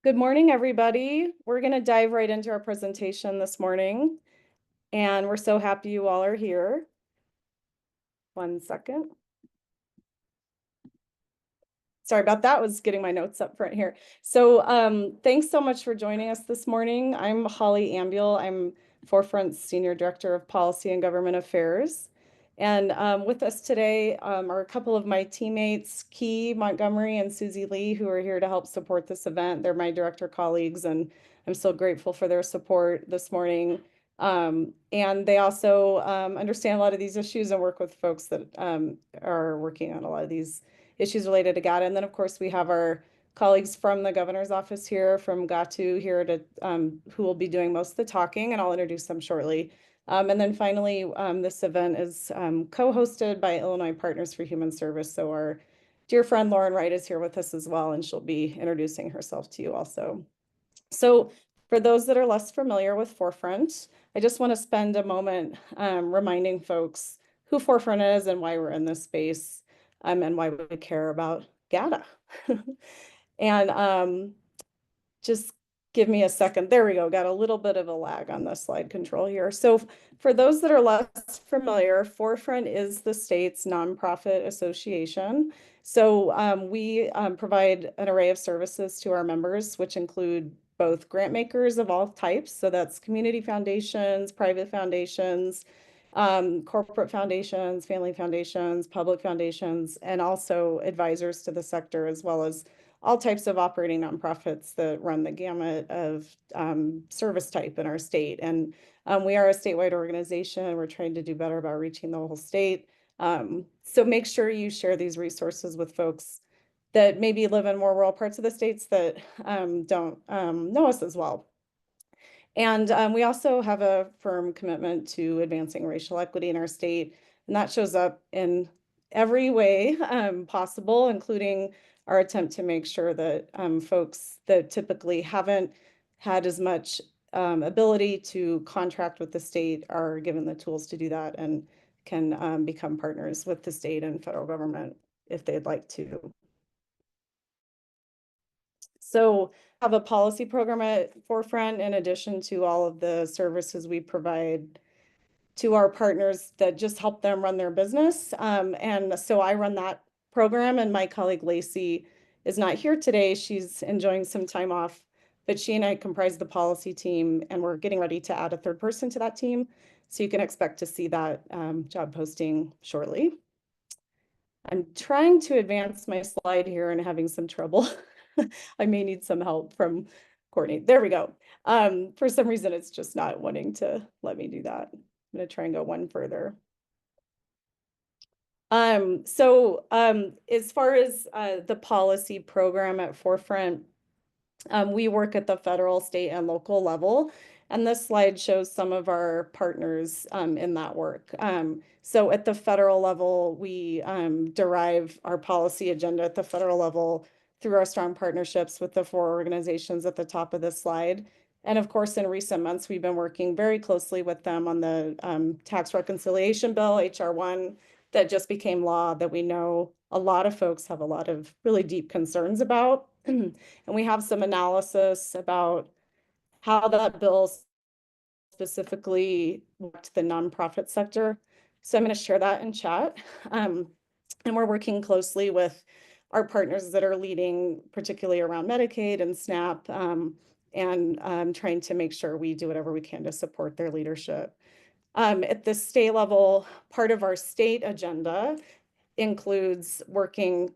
Good morning, everybody. We're going to dive right into our presentation this morning, and we're so happy you all are here. One second. Sorry about that. I was getting my notes up front here. So thanks so much for joining us this morning. I'm Holly Ambiel. I'm Forefront's Senior Director of Policy and Government Affairs. And with us today are a couple of my teammates, Key Montgomery and Susie Lee, who are here to help support this event. They're my director colleagues, and I'm so grateful for their support this morning. And they also understand a lot of these issues and work with folks that are working on a lot of these issues related to GATA. And then, of course, we have our colleagues from the governor's office here, from GATA here, to who will be doing most of the talking, and I'll introduce them shortly. And then finally, this event is co-hosted by Illinois Partners for Human Service. So our dear friend Lauren Wright is here with us as well, and she'll be introducing herself to you also. So for those that are less familiar with Forefront, I just want to spend a moment reminding folks who Forefront is and why we're in this space, and why we care about GATA. And just give me a second. There we go. Got a little bit of a lag on the slide control here. So for those that are less familiar, Forefront is the state's nonprofit association. So we provide an array of services to our members, which include both grant makers of all types. So that's community foundations, private foundations, corporate foundations, family foundations, public foundations, and also advisors to the sector, as well as all types of operating nonprofits that run the gamut of service type in our state. And we are a statewide organization. We're trying to do better about reaching the whole state. So make sure you share these resources with folks that maybe live in more rural parts of the states that don't know us as well. And we also have a firm commitment to advancing racial equity in our state, and that shows up in every way possible, including our attempt to make sure that folks that typically haven't had as much ability to contract with the state are given the tools to do that and can become partners with the state and federal government if they'd like to. So have a policy program at Forefront in addition to all of the services we provide to our partners that just help them run their business. And so I run that program, and my colleague Lacey is not here today. She's enjoying some time off, but she and I comprise the policy team, and we're getting ready to add a third person to that team. So you can expect to see that job posting shortly. I'm trying to advance my slide here and having some trouble. I may need some help from Courtney. There we go. For some reason, it's just not wanting to let me do that. I'm going to try and go one further. As far as the policy program at Forefront, we work at the federal, state, and local level. And this slide shows some of our partners in that work. So at the federal level, we derive our policy agenda at the federal level through our strong partnerships with the four organizations at the top of this slide. And of course, in recent months, we've been working very closely with them on the tax reconciliation bill, HR 1, that just became law, that we know a lot of folks have a lot of really deep concerns about. And we have some analysis about how that bill specifically worked the nonprofit sector. So I'm going to share that in chat. And we're working closely with our partners that are leading, particularly around Medicaid and SNAP, and trying to make sure we do whatever we can to support their leadership. At the state level, part of our state agenda includes working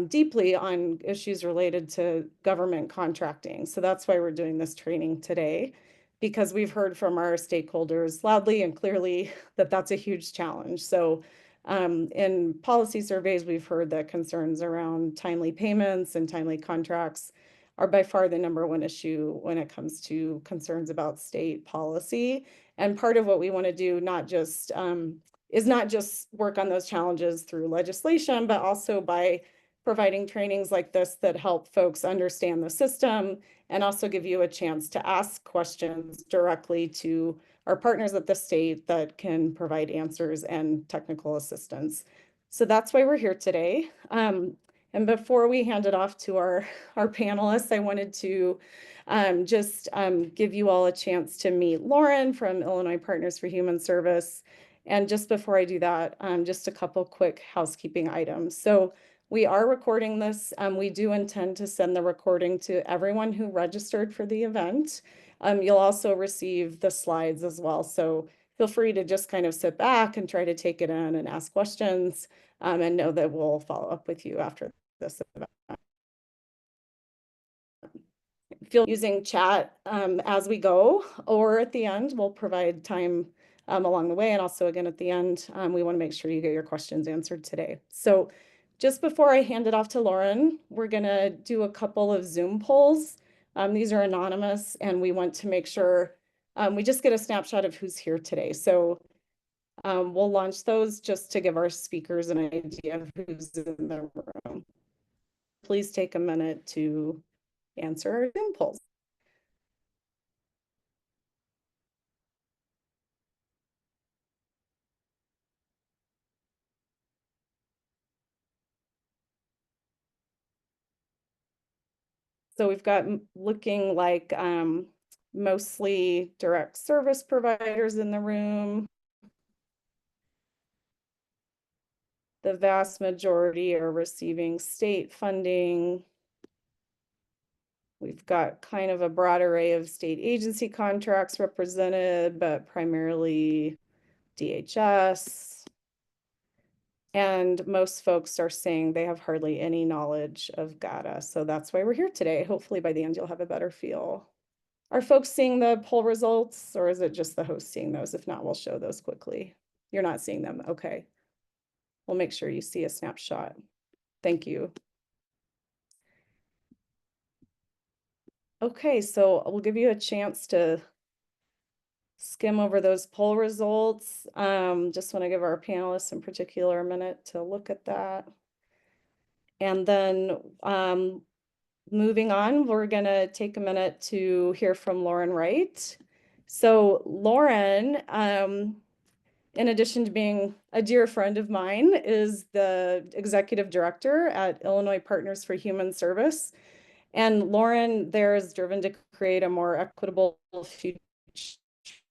deeply on issues related to government contracting. So that's why we're doing this training today, because we've heard from our stakeholders loudly and clearly that that's a huge challenge. So in policy surveys, we've heard that concerns around timely payments and timely contracts are by far the #1 issue when it comes to concerns about state policy. And part of what we want to do is not just work on those challenges through legislation, but also by providing trainings like this that help folks understand the system and also give you a chance to ask questions directly to our partners at the state that can provide answers and technical assistance. So that's why we're here today. And And before we hand it off to our panelists, I wanted to just give you all a chance to meet Lauren from Illinois Partners for Human Service. And just before I do that, just a couple quick housekeeping items. So we are recording this. We do intend to send the recording to everyone who registered for the event. You'll also receive the slides as well. So feel free to just kind of sit back and try to take it in and ask questions, and know that we'll follow up with you after this event. Feel using chat as we go, or at the end, we'll provide time along the way. And also again, at the end, we want to make sure you get your questions answered today. So just before I hand it off to Lauren, we're gonna do a couple of Zoom polls. These are anonymous, and we want to make sure we just get a snapshot of who's here today. So we'll launch those just to give our speakers an idea of who's in the room. Please take a minute to answer our Zoom polls. So we've got looking like mostly direct service providers in the room. The vast majority are receiving state funding. We've got kind of a broad array of state agency contracts represented, but primarily DHS. And most folks are saying they have hardly any knowledge of GATA. So that's why we're here today. Hopefully by the end, you'll have a better feel. Are folks seeing the poll results, or is it just the host seeing those? If not, we'll show those quickly. You're not seeing them. Okay. We'll make sure you see a snapshot. Thank you. Okay, so we'll give you a chance to skim over those poll results. Just want to give our panelists in particular a minute to look at that. And then moving on, we're going to take a minute to hear from Lauren Wright. So Lauren, in addition to being a dear friend of mine, is the executive director at Illinois Partners for Human Service. And Lauren there is driven to create a more equitable future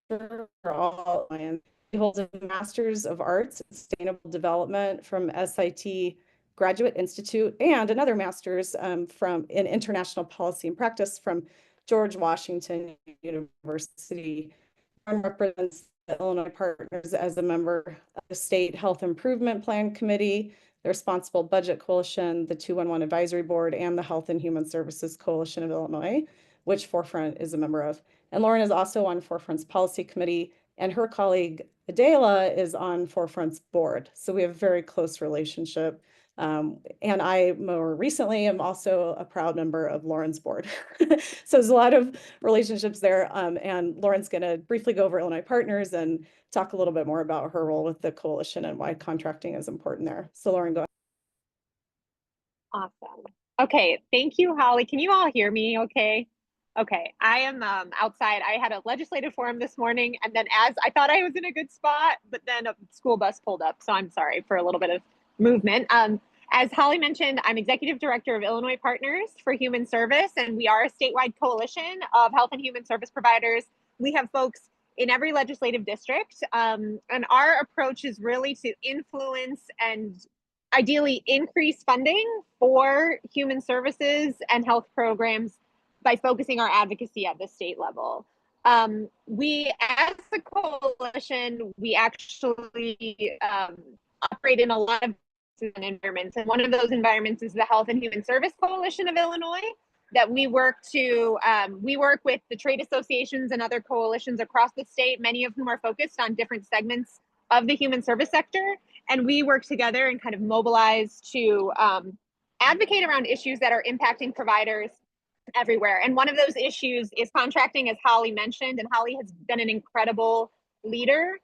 for all. And she holds a Master's of Arts in Sustainable Development from SIT Graduate Institute and another Master's in International Policy and Practice from George Washington University. Represents the Illinois Partners as a member of the State Health Improvement Plan Committee, the Responsible Budget Coalition, the 211 Advisory Board, and the Health and Human Services Coalition of Illinois, which Forefront is a member of. And Lauren is also on Forefront's Policy Committee, and her colleague Adela is on Forefront's board. So we have a very close relationship. And I more recently am also a proud member of Lauren's board. So there's a lot of relationships there. And Lauren's going to briefly go over Illinois Partners and talk a little bit more about her role with the coalition and why contracting is important there. So Lauren, go ahead. Awesome. Okay, thank you, Holly. Can you all hear me okay? Okay, I am outside. I had a legislative forum this morning, and then as I thought I was in a good spot, but then a school bus pulled up, so I'm sorry for a little bit of movement. As Holly mentioned, I'm executive director of Illinois Partners for Human Service, and we are a statewide coalition of health and human service providers. We have folks in every legislative district, and our approach is really to influence and ideally increase funding for human services and health programs by focusing our advocacy at the state level. We, as a coalition, we actually operate in a lot of environments. And one of those environments is the Health and Human Service Coalition of Illinois that we work with the trade associations and other coalitions across the state, many of whom are focused on different segments of the human service sector. And we work together and kind of mobilize to advocate around issues that are impacting providers everywhere. And one of those issues is contracting, as Holly mentioned, and Holly has been an incredible leader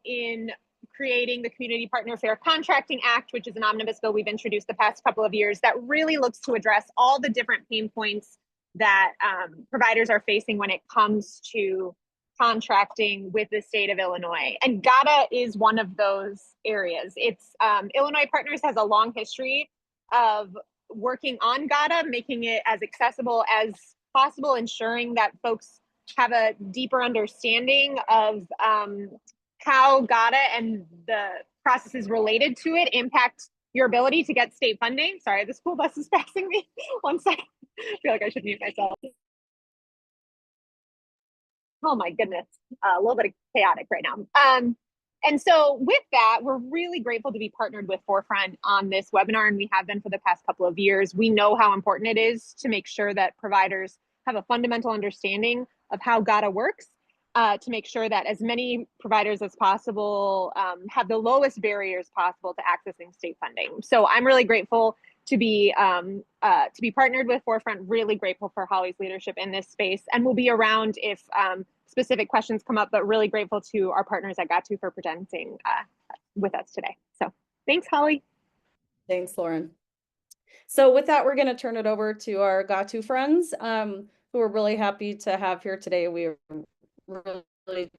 in creating the Community Partner Fair Contracting Act, which is an omnibus bill we've introduced the past couple of years that really looks to address all the different pain points that providers are facing when it comes to contracting with the state of Illinois. And GATA is one of those areas. It's Illinois Partners has a long history of working on GATA, making it as accessible as possible, ensuring that folks have a deeper understanding of how GATA and the processes related to it impact your ability to get state funding. Sorry, the school bus is passing me. 1 second. I feel like I should mute myself. Oh my goodness, a little bit chaotic right now. And so with that, we're really grateful to be partnered with Forefront on this webinar, and we have been for the past couple of years. We know how important it is to make sure that providers have a fundamental understanding of how GATA works, to make sure that as many providers as possible have the lowest barriers possible to accessing state funding. So I'm really grateful to be partnered with Forefront, really grateful for Holly's leadership in this space, and we'll be around if specific questions come up, but really grateful to our partners at GATA for presenting with us today. So thanks, Holly. Thanks, Lauren. So with that, we're going to turn it over to our GATA friends, who we're really happy to have here today. We really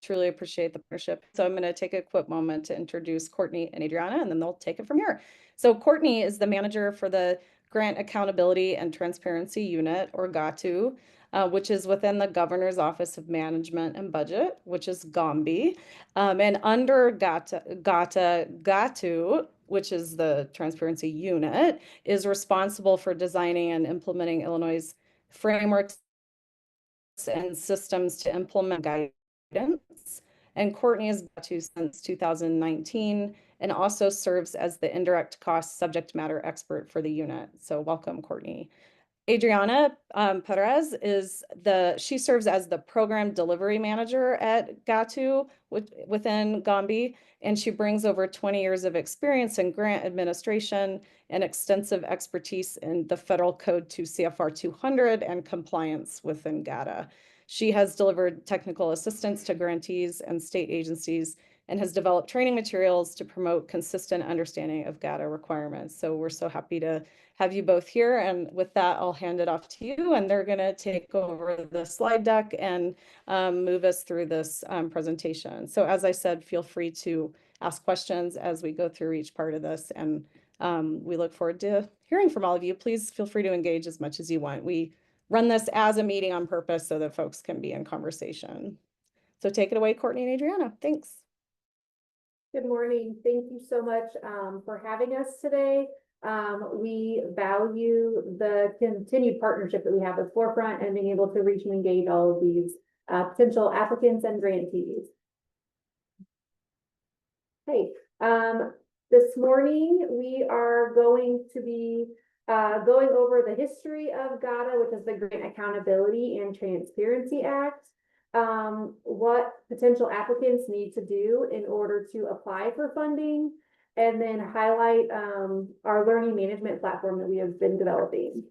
truly appreciate the partnership. So I'm going to take a quick moment to introduce Courtney and Adriana, and then they'll take it from here. So Courtney is the manager for the Grant Accountability and Transparency Unit, or GATA, which is within the Governor's Office of Management and Budget, which is GOMB. And under GATA, which is the Transparency Unit, is responsible for designing and implementing Illinois' frameworks and systems to implement guidance. And Courtney has been GATA since 2019 and also serves as the indirect cost subject matter expert for the unit. So welcome, Courtney. Adriana Perez she serves as the program delivery manager at GATA within GOMB, and she brings over 20 years of experience in grant administration and extensive expertise in the federal code to CFR 200 and compliance within GATA. She has delivered technical assistance to grantees and state agencies and has developed training materials to promote consistent understanding of GATA requirements. So we're so happy to have you both here. And with that, I'll hand it off to you, and they're going to take over the slide deck and move us through this presentation. So as I said, feel free to ask questions as we go through each part of this, and we look forward to hearing from all of you. Please feel free to engage as much as you want. We run this as a meeting on purpose so that folks can be in conversation. So take it away, Courtney and Adriana. Thanks. Good morning. Thank you so much for having us today. We value the continued partnership that we have with Forefront and being able to reach and engage all of these potential applicants and grantees. Hey, this morning we are going to be going over the history of GATA, which is the Grant Accountability and Transparency Act. What potential applicants need to do in order to apply for funding, and then highlight our learning management platform that we have been developing.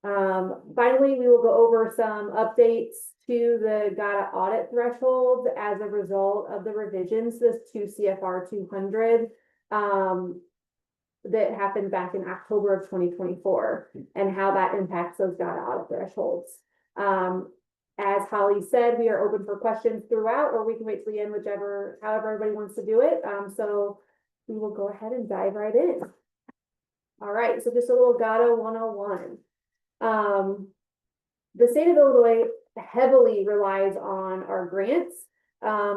Finally, we will go over some updates to the GATA audit thresholds as a result of the revisions to CFR 200 that happened back in October of 2024, and how that impacts those GATA audit thresholds. As Holly said, we are open for questions throughout, or we can wait till the end, however everybody wants to do it. So we will go ahead and dive right in. All right, so just a little GATA 101. The state of Illinois heavily relies on our grants.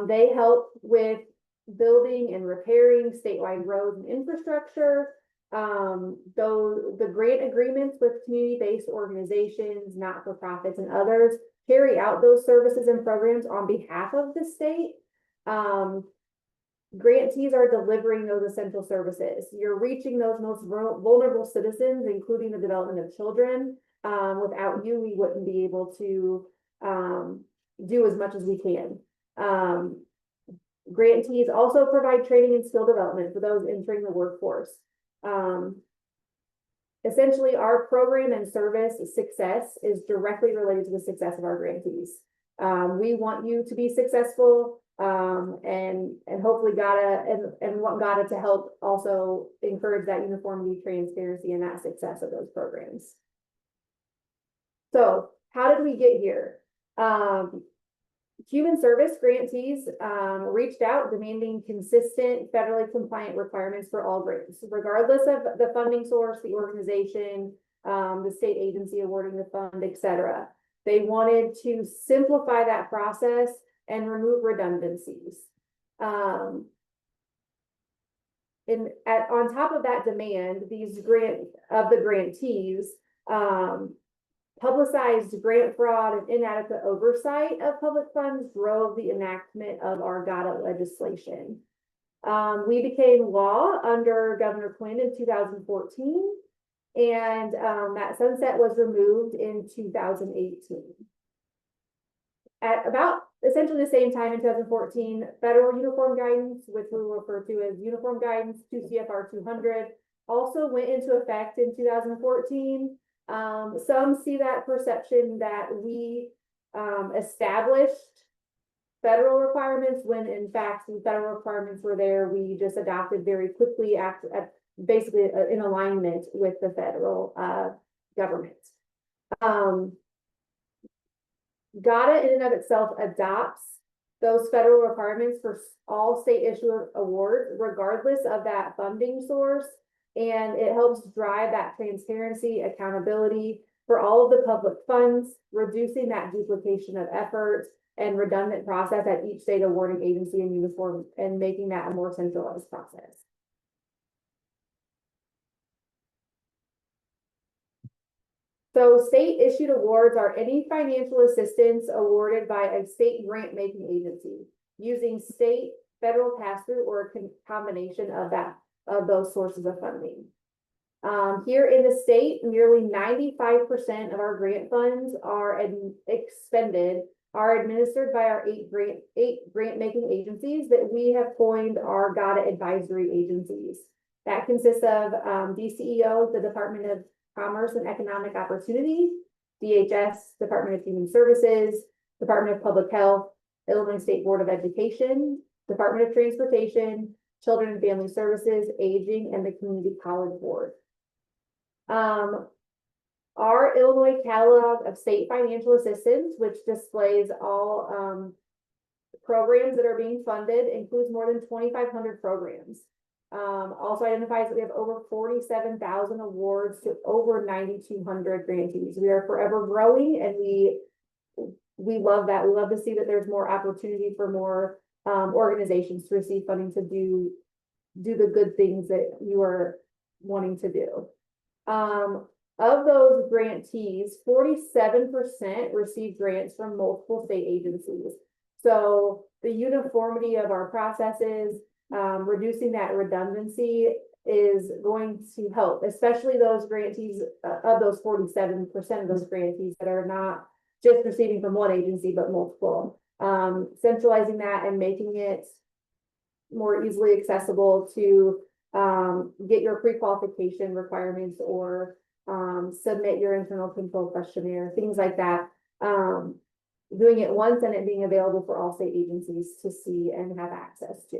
They help with building and repairing statewide roads and infrastructure. Though the grant agreements with community-based organizations, not-for-profits, and others carry out those services and programs on behalf of the state. Grantees are delivering those essential services. You're reaching those most vulnerable citizens, including the development of children. Without you, we wouldn't be able to do as much as we can. Grantees also provide training and skill development for those entering the workforce. Essentially, our program and service success is directly related to the success of our grantees. We want you to be successful, and hopefully GATA and want GATA to help also encourage that uniformity, transparency, and that success of those programs. So how did we get here? Human service grantees reached out demanding consistent federally compliant requirements for all grants, regardless of the funding source, the organization, the state agency awarding the fund, etc. They wanted to simplify that process and remove redundancies. On top of that demand, these grantees publicized grant fraud and inadequate oversight of public funds drove the enactment of our GATA legislation. We became law under Governor Quinn in 2014, and that sunset was removed in 2018. At about essentially the same time in 2014, federal uniform guidance, which we refer to as uniform guidance 2 CFR 200, also went into effect in 2014. Some see that perception that we established federal requirements when in fact the federal requirements were there. We just adopted very quickly basically in alignment with the federal government. GATA in and of itself adopts those federal requirements for all state issuer awards, regardless of that funding source. And it helps drive that transparency, accountability for all of the public funds, reducing that duplication of effort and redundant process at each state awarding agency and uniform, and making that a more centralized process. So state issued awards are any financial assistance awarded by a state grant making agency using state, federal pass-through, or a combination of those sources of funding. Here in the state, nearly 95% of our grant funds are administered by our eight grant making agencies that we have coined our GATA advisory agencies. That consists of DCEO, the Department of Commerce and Economic Opportunity, DHS, Department of Human Services, Department of Public Health, Illinois State Board of Education, Department of Transportation, Children and Family Services, Aging, and the Community College Board. Our Illinois catalog of state financial assistance, which displays all programs that are being funded, includes more than 2,500 programs. Also identifies that we have over 47,000 awards to over 9,200 grantees. We are forever growing, and we love that. We love to see that there's more opportunity for more organizations to receive funding to do the good things that you are wanting to do. Of those grantees, 47% receive grants from multiple state agencies. So the uniformity of our processes, reducing that redundancy is going to help, especially those grantees of those 47% of those grantees that are not just receiving from one agency, but multiple. Centralizing that and making it more easily accessible to get your pre-qualification requirements or submit your internal control questionnaire, things like that. Doing it once and it being available for all state agencies to see and have access to.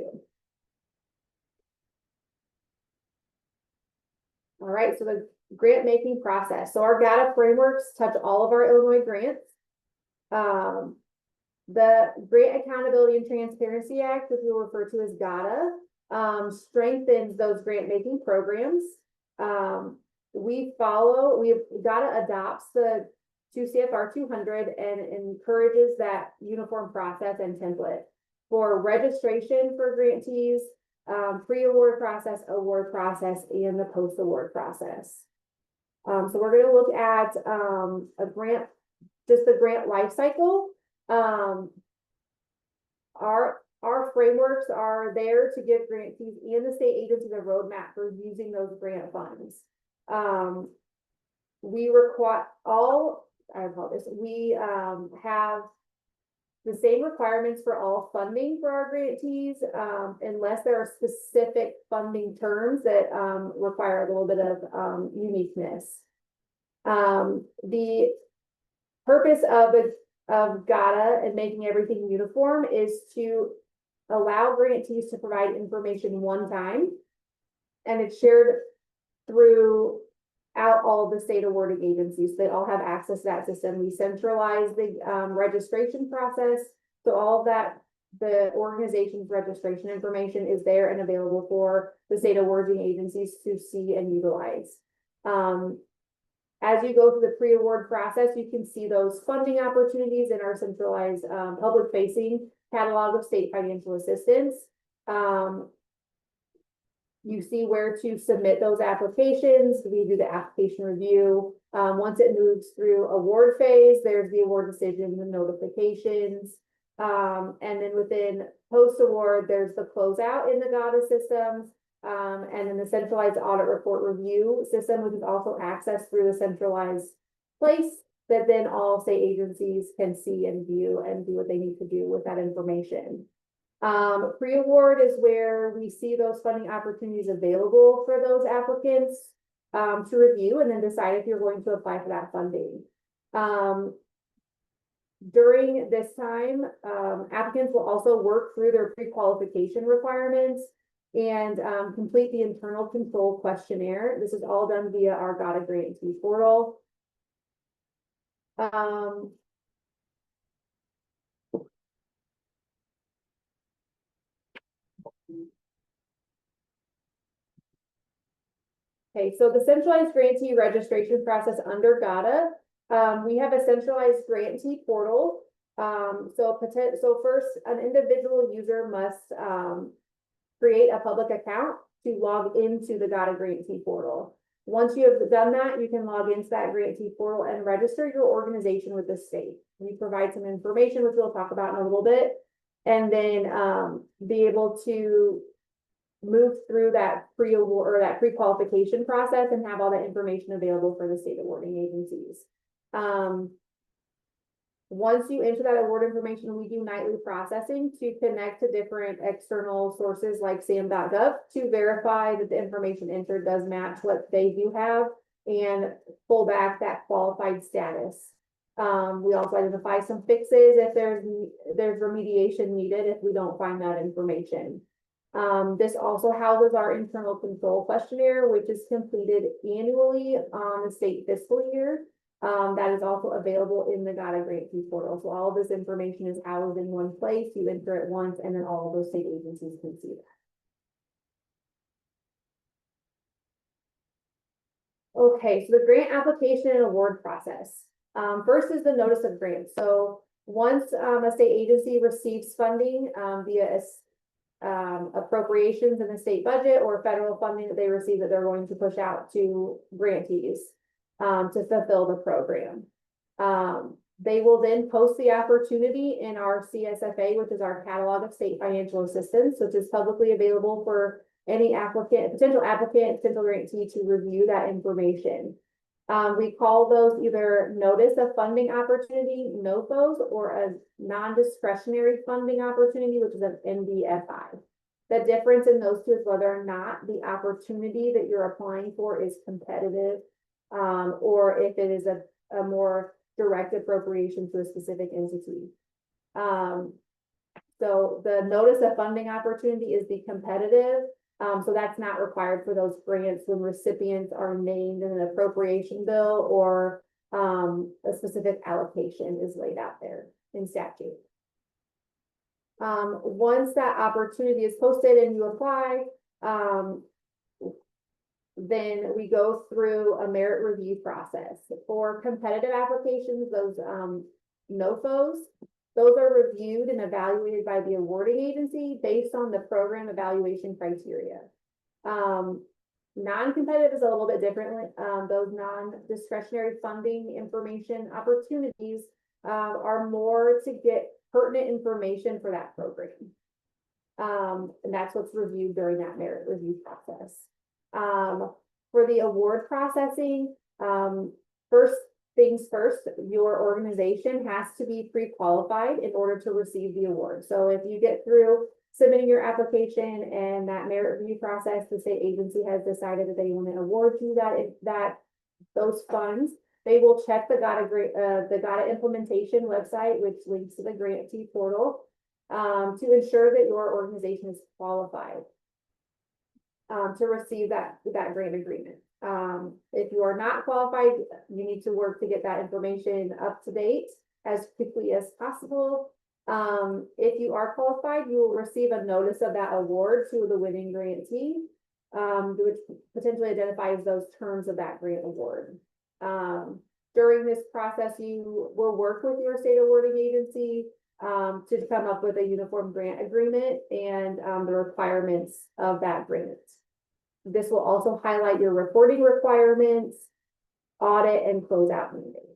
All right, so the grant making process. So our GATA frameworks touch all of our Illinois grants. The Grant Accountability and Transparency Act, which we refer to as GATA, strengthens those grant making programs. GATA adopts the 2 CFR 200 and encourages that uniform process and template for registration for grantees, pre-award process, award process, and the post-award process. So we're going to look at the grant life cycle. Our frameworks are there to give grantees and the state agencies a roadmap for using those grant funds. We require we have the same requirements for all funding for our grantees, unless there are specific funding terms that require a little bit of uniqueness. The purpose of GATA and making everything uniform is to allow grantees to provide information one time, and it's shared throughout all the state awarding agencies. They all have access to that system. We centralize the registration process So all of that, the organization's registration information is there and available for the state awarding agencies to see and utilize. As you go through the pre-award process, you can see those funding opportunities in our centralized public-facing catalog of state financial assistance. You see where to submit those applications. We do the application review. Once it moves through award phase, there's the award decisions and notifications. And then within post-award, there's the closeout in the GATA systems. And then the centralized audit report review system, which is also accessed through the centralized place that then all state agencies can see and view and do what they need to do with that information. Pre-award is where we see those funding opportunities available for those applicants to review and then decide if you're going to apply for that funding. During this time, applicants will also work through their pre-qualification requirements and complete the internal control questionnaire. This is all done via our GATA grantee portal. Okay, so the centralized grantee registration process under GATA, we have a centralized grantee portal. So first, an individual user must create a public account to log into the GATA grantee portal. Once you have done that, you can log into that grantee portal and register your organization with the state. We provide some information, which we'll talk about in a little bit, and then be able to move through that pre-award or that pre-qualification process and have all that information available for the state awarding agencies. Once you enter that award information, we do nightly processing to connect to different external sources like sam.gov to verify that the information entered does match what they do have and pull back that qualified status. We also identify some fixes if there's remediation needed if we don't find that information. This also houses our internal control questionnaire, which is completed annually on the state fiscal year. That is also available in the GATA grantee portal. So all of this information is housed in one place. You enter it once, and then all of those state agencies can see that. Okay, so the grant application and award process. First is the notice of grant. So once a state agency receives funding via appropriations in the state budget or federal funding that they receive that they're going to push out to grantees to fulfill the program. They will then post the opportunity in our CSFA, which is our catalog of state financial assistance, which is publicly available for any potential grantee to review that information. We call those either notice of funding opportunity, NOFOs, or a non-discretionary funding opportunity, which is an NDFI. The difference in those two is whether or not the opportunity that you're applying for is competitive, or if it is a more direct appropriation to a specific entity. So the notice of funding opportunity is the competitive. So that's not required for those grants when recipients are named in an appropriation bill or a specific allocation is laid out there in statute. Once that opportunity is posted and you apply, then we go through a merit review process. For competitive applications, those NOFOs, those are reviewed and evaluated by the awarding agency based on the program evaluation criteria. Non-competitive is a little bit different. Those non-discretionary funding information opportunities are more to get pertinent information for that program. And that's what's reviewed during that merit review process. For the award processing, first things first, your organization has to be pre-qualified in order to receive the award. So if you get through submitting your application and that merit review process, the state agency has decided that they want to award you those funds, they will check the GATA implementation website, which links to the grantee portal, to ensure that your organization is qualified to receive that grant agreement. If you are not qualified, you need to work to get that information up to date as quickly as possible. If you are qualified, you will receive a notice of that award to the winning grantee, which potentially identifies those terms of that grant award. During this process, you will work with your state awarding agency to come up with a uniform grant agreement and the requirements of that grant. This will also highlight your reporting requirements, audit, and closeout mandates.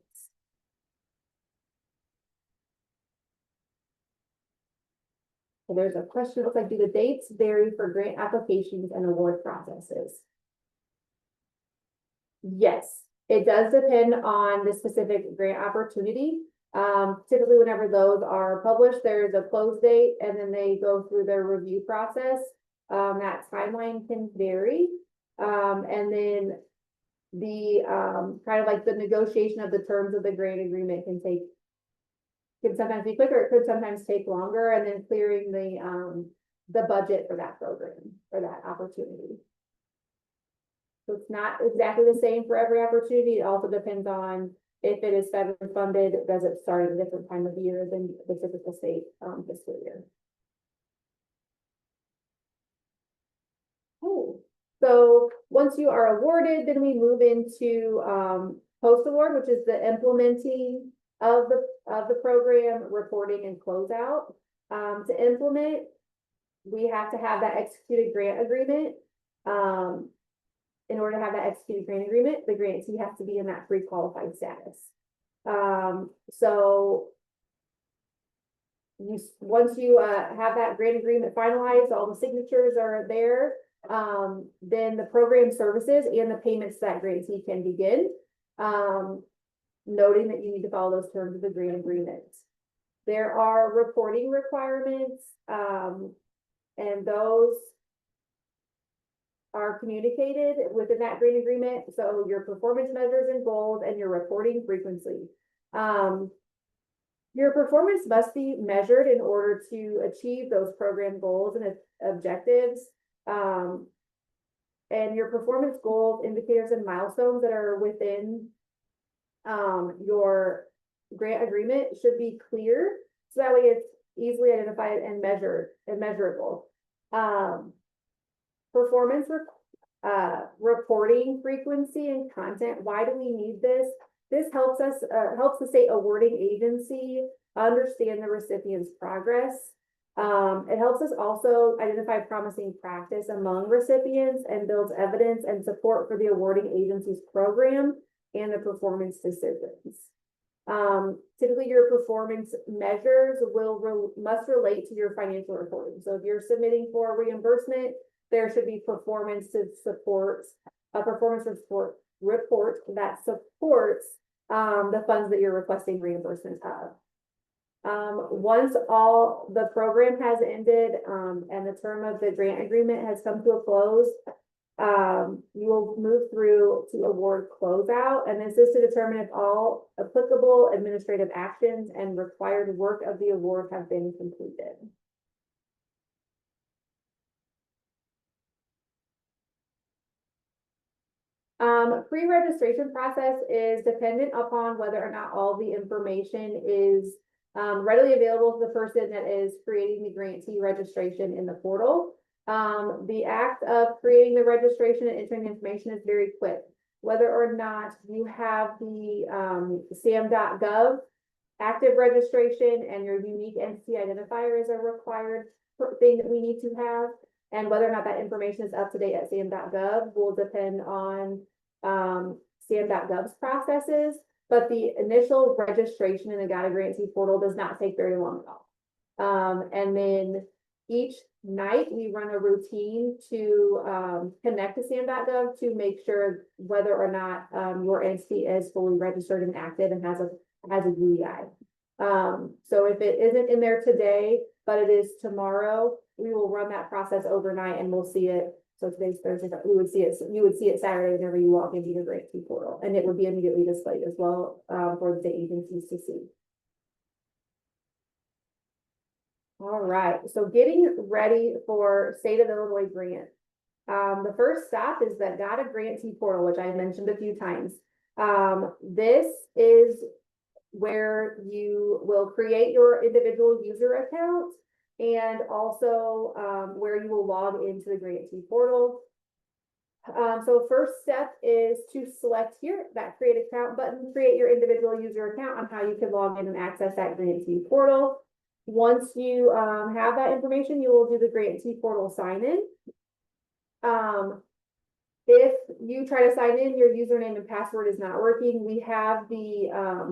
So there's a question, it looks like, do the dates vary for grant applications and award processes? Yes, it does depend on the specific grant opportunity. Typically whenever those are published, there's a close date and then they go through their review process. That timeline can vary. And then the kind of like the negotiation of the terms of the grant agreement can sometimes be quicker, it could sometimes take longer, and then clearing the budget for that program, for that opportunity. So it's not exactly the same for every opportunity. It also depends on if it is federally funded, does it start at a different time of year than the typical state fiscal year. Cool. So once you are awarded, then we move into post-award, which is the implementing of the program, reporting, and closeout. To implement, we have to have that executed grant agreement. In order to have that executed grant agreement, the grantee has to be in that pre-qualified status. So once you have that grant agreement finalized, all the signatures are there, then the program services and the payments that grantee can begin. Noting that you need to follow those terms of the grant agreement. There are reporting requirements, and those are communicated within that grant agreement. So your performance measures and goals and your reporting frequency. Your performance must be measured in order to achieve those program goals and objectives. And your performance goals, indicators, and milestones that are within your grant agreement should be clear, so that way it's easily identified and measurable. Performance reporting frequency and content. Why do we need this? This helps the state awarding agency understand the recipient's progress. It helps us also identify promising practice among recipients and builds evidence and support for the awarding agency's program and the performance decisions. Typically your performance measures must relate to your financial reporting. So if you're submitting for reimbursement, there should be a performance report that supports the funds that you're requesting reimbursement of. Once all the program has ended and the term of the grant agreement has come to a close, you will move through to award closeout, and this is to determine if all applicable administrative actions and required work of the award have been completed. Pre-registration process is dependent upon whether or not all the information is readily available to the person that is creating the grantee registration in the portal. The act of creating the registration and entering information is very quick. Whether or not you have the sam.gov active registration and your unique entity identifier is a required thing that we need to have, and whether or not that information is up to date at sam.gov will depend on sam.gov's processes, but the initial registration in the GATA grantee portal does not take very long at all. And then each night we run a routine to connect to sam.gov to make sure whether or not your entity is fully registered and active and has a UEI. So if it isn't in there today, but it is tomorrow, we will run that process overnight and we'll see it. So today's Thursday, you would see it Saturday whenever you log into your grantee portal, and it would be immediately displayed as well for the agencies to see. All right, so getting ready for State of Illinois grant. The first stop is the GATA grantee portal, which I mentioned a few times. This is where you will create your individual user account and also where you will log into the grantee portal. So first step is to select here that create account button, create your individual user account on how you can log in and access that grantee portal. Once you have that information, you will do the grantee portal sign in. If you try to sign in, your username and password is not working, we have the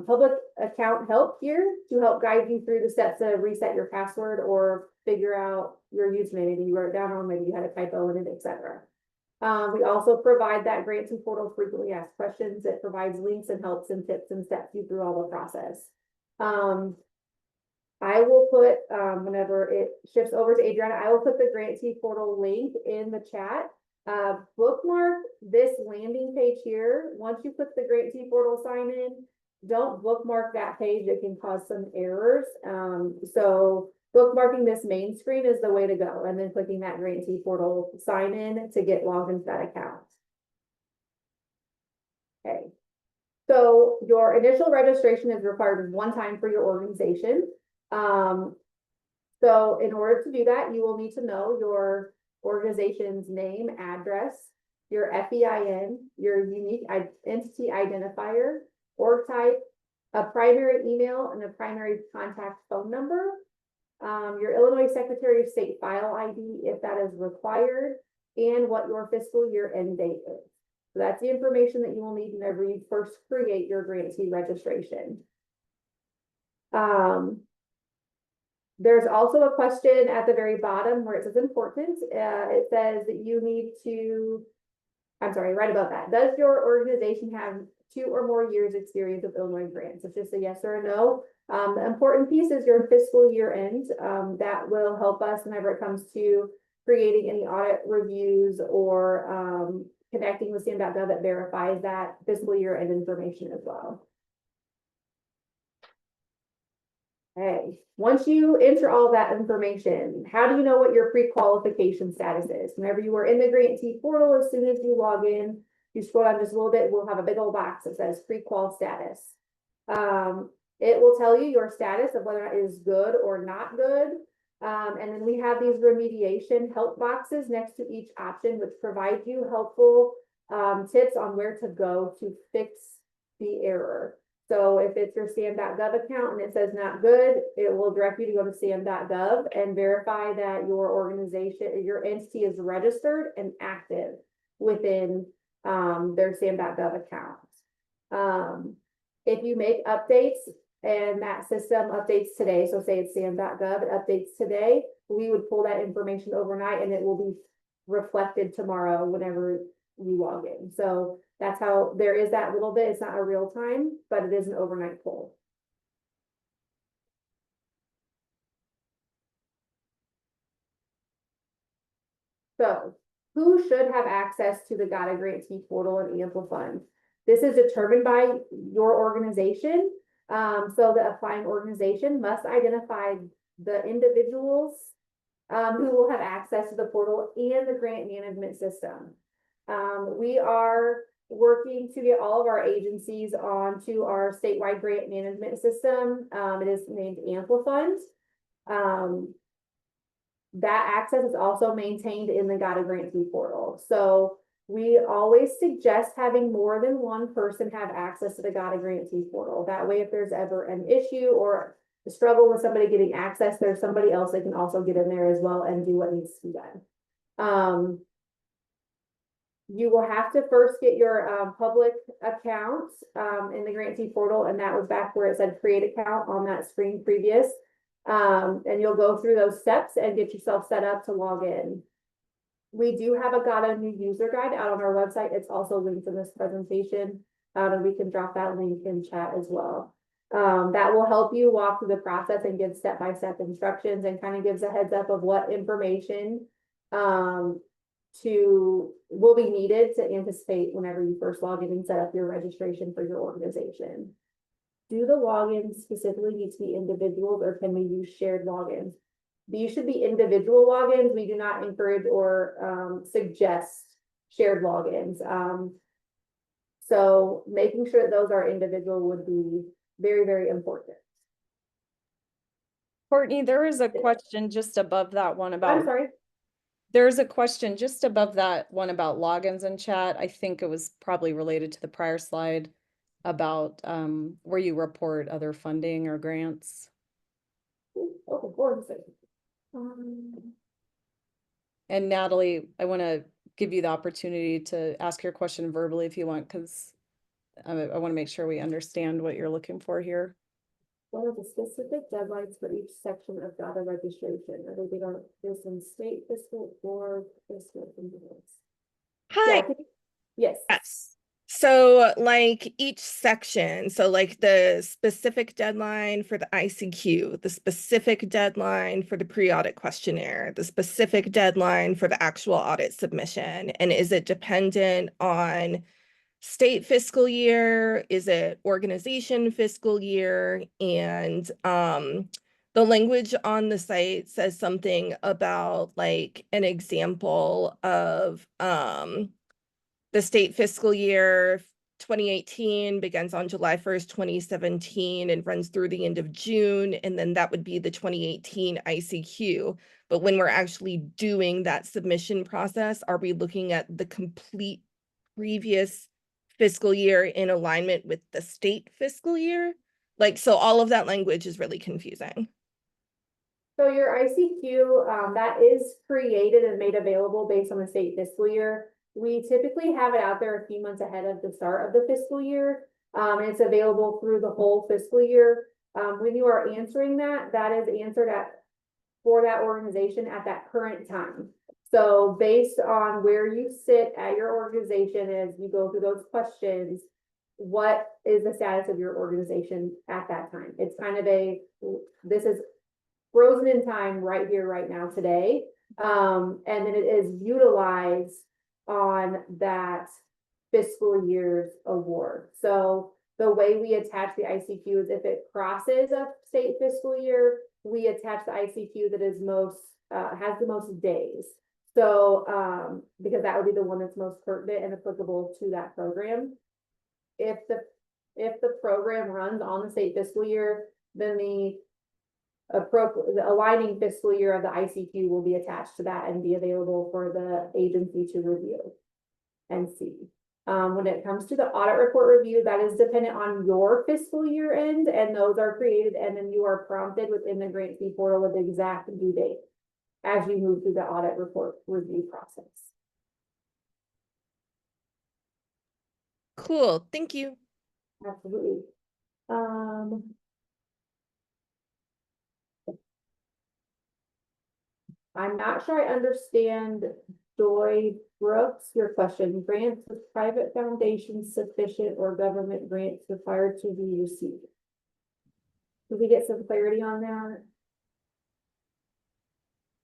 public account help here to help guide you through the steps to reset your password or figure out your username. Maybe you wrote it down wrong, maybe you had a typo in it, etc. We also provide that grantee portal frequently asked questions. It provides links and helps and tips and steps you through all the process. I will put, whenever it shifts over to Adriana, I will put the grantee portal link in the chat. Bookmark this landing page here. Once you put the grantee portal sign in, don't bookmark that page. It can cause some errors. So bookmarking this main screen is the way to go, and then clicking that grantee portal sign in to get logged into that account. Okay. So your initial registration is required one time for your organization. So in order to do that, you will need to know your organization's name, address, your FEIN, your unique entity identifier, org type, a primary email, and a primary contact phone number, your Illinois Secretary of State file ID, if that is required, and what your fiscal year end date is. So that's the information that you will need whenever you first create your grantee registration. There's also a question at the very bottom where it says important. It says that you need to, I'm sorry, right above that. Does your organization have 2 or more years experience with Illinois grants? It's just a yes or a no. The important piece is your fiscal year end. That will help us whenever it comes to creating any audit reviews or connecting with SAM.gov that verifies that fiscal year end information as well. Okay, once you enter all that information, how do you know what your pre-qualification status is? Whenever you are in the grantee portal, as soon as you log in, you scroll down just a little bit, we'll have a big old box that says pre-qual status. It will tell you your status of whether it is good or not good. And then we have these remediation help boxes next to each option, which provide you helpful tips on where to go to fix the error. So if it's your SAM.gov account and it says not good, it will direct you to go to SAM.gov and verify that your organization, your entity is registered and active within their SAM.gov account. If you make updates and that system updates today, so say it's SAM.gov, it updates today, we would pull that information overnight and it will be reflected tomorrow whenever you log in. So that's how there is that little bit. It's not a real time, but it is an overnight pull. So who should have access to the GATA grantee portal and Amplifund? This is determined by your organization. So the applying organization must identify the individuals who will have access to the portal and the grant management system. We are working to get all of our agencies onto our statewide grant management system. It is named Amplifund. That access is also maintained in the GATA grantee portal. So we always suggest having more than one person have access to the GATA grantee portal. That way, if there's ever an issue or a struggle with somebody getting access, there's somebody else that can also get in there as well and do what needs to be done. You will have to first get your public account in the grantee portal, and that was back where it said create account on that screen previous. And you'll go through those steps and get yourself set up to log in. We do have a GATA new user guide out on our website. It's also linked in this presentation, and we can drop that link in chat as well. That will help you walk through the process and give step-by-step instructions and kind of gives a heads up of what information will be needed to anticipate whenever you first log in and set up your registration for your organization. Do the logins specifically need to be individuals, or can we use shared logins? These should be individual logins. We do not encourage or suggest shared logins. So making sure that those are individual would be very, very important. Courtney, there is a question just above that one I'm about, sorry. there's a question just above that one about logins in chat. I think it was probably related to the prior slide about where you report other funding or grants. Oh, hold on a second. And Natalie, I want to give you the opportunity to ask your question verbally if you want, because I want to make sure we understand what you're looking for here. What are the specific deadlines for each section of GATA registration? Are they on this in state fiscal or fiscal influence? Hi. Yes. Yes. So like each section, so like the specific deadline for the ICQ, the specific deadline for the pre-audit questionnaire, the specific deadline for the actual audit submission, and is it dependent on state fiscal year? Is it organization fiscal year? And the language on the site says something about like an example of the state fiscal year 2018 begins on July 1st, 2017 and runs through the end of June. And then that would be the 2018 ICQ. But when we're actually doing that submission process, are we looking at the complete previous fiscal year in alignment with the state fiscal year? Like, so all of that language is really confusing. So your ICQ, that is created and made available based on the state fiscal year. We typically have it out there a few months ahead of the start of the fiscal year. And it's available through the whole fiscal year. When you are answering that, that is answered for that organization at that current time. So based on where you sit at your organization as you go through those questions, what is the status of your organization at that time? It's kind of this is frozen in time right here, right now, today. And then it is utilized on that fiscal year's award. So the way we attach the ICQ is if it crosses a state fiscal year, we attach the ICQ that is has the most days. So because that would be the one that's most pertinent and applicable to that program. If the program runs on the state fiscal year, then the aligning fiscal year of the ICQ will be attached to that and be available for the agency to review and see. When it comes to the audit report review, that is dependent on your fiscal year end, and those are created, and then you are prompted within the grant fee portal with the exact due date as you move through the audit report review process. Cool, thank you. Absolutely. I'm not sure I understand Joy Brooks, your question. Grants with private foundations sufficient or government grants required to be received? Could we get some clarity on that?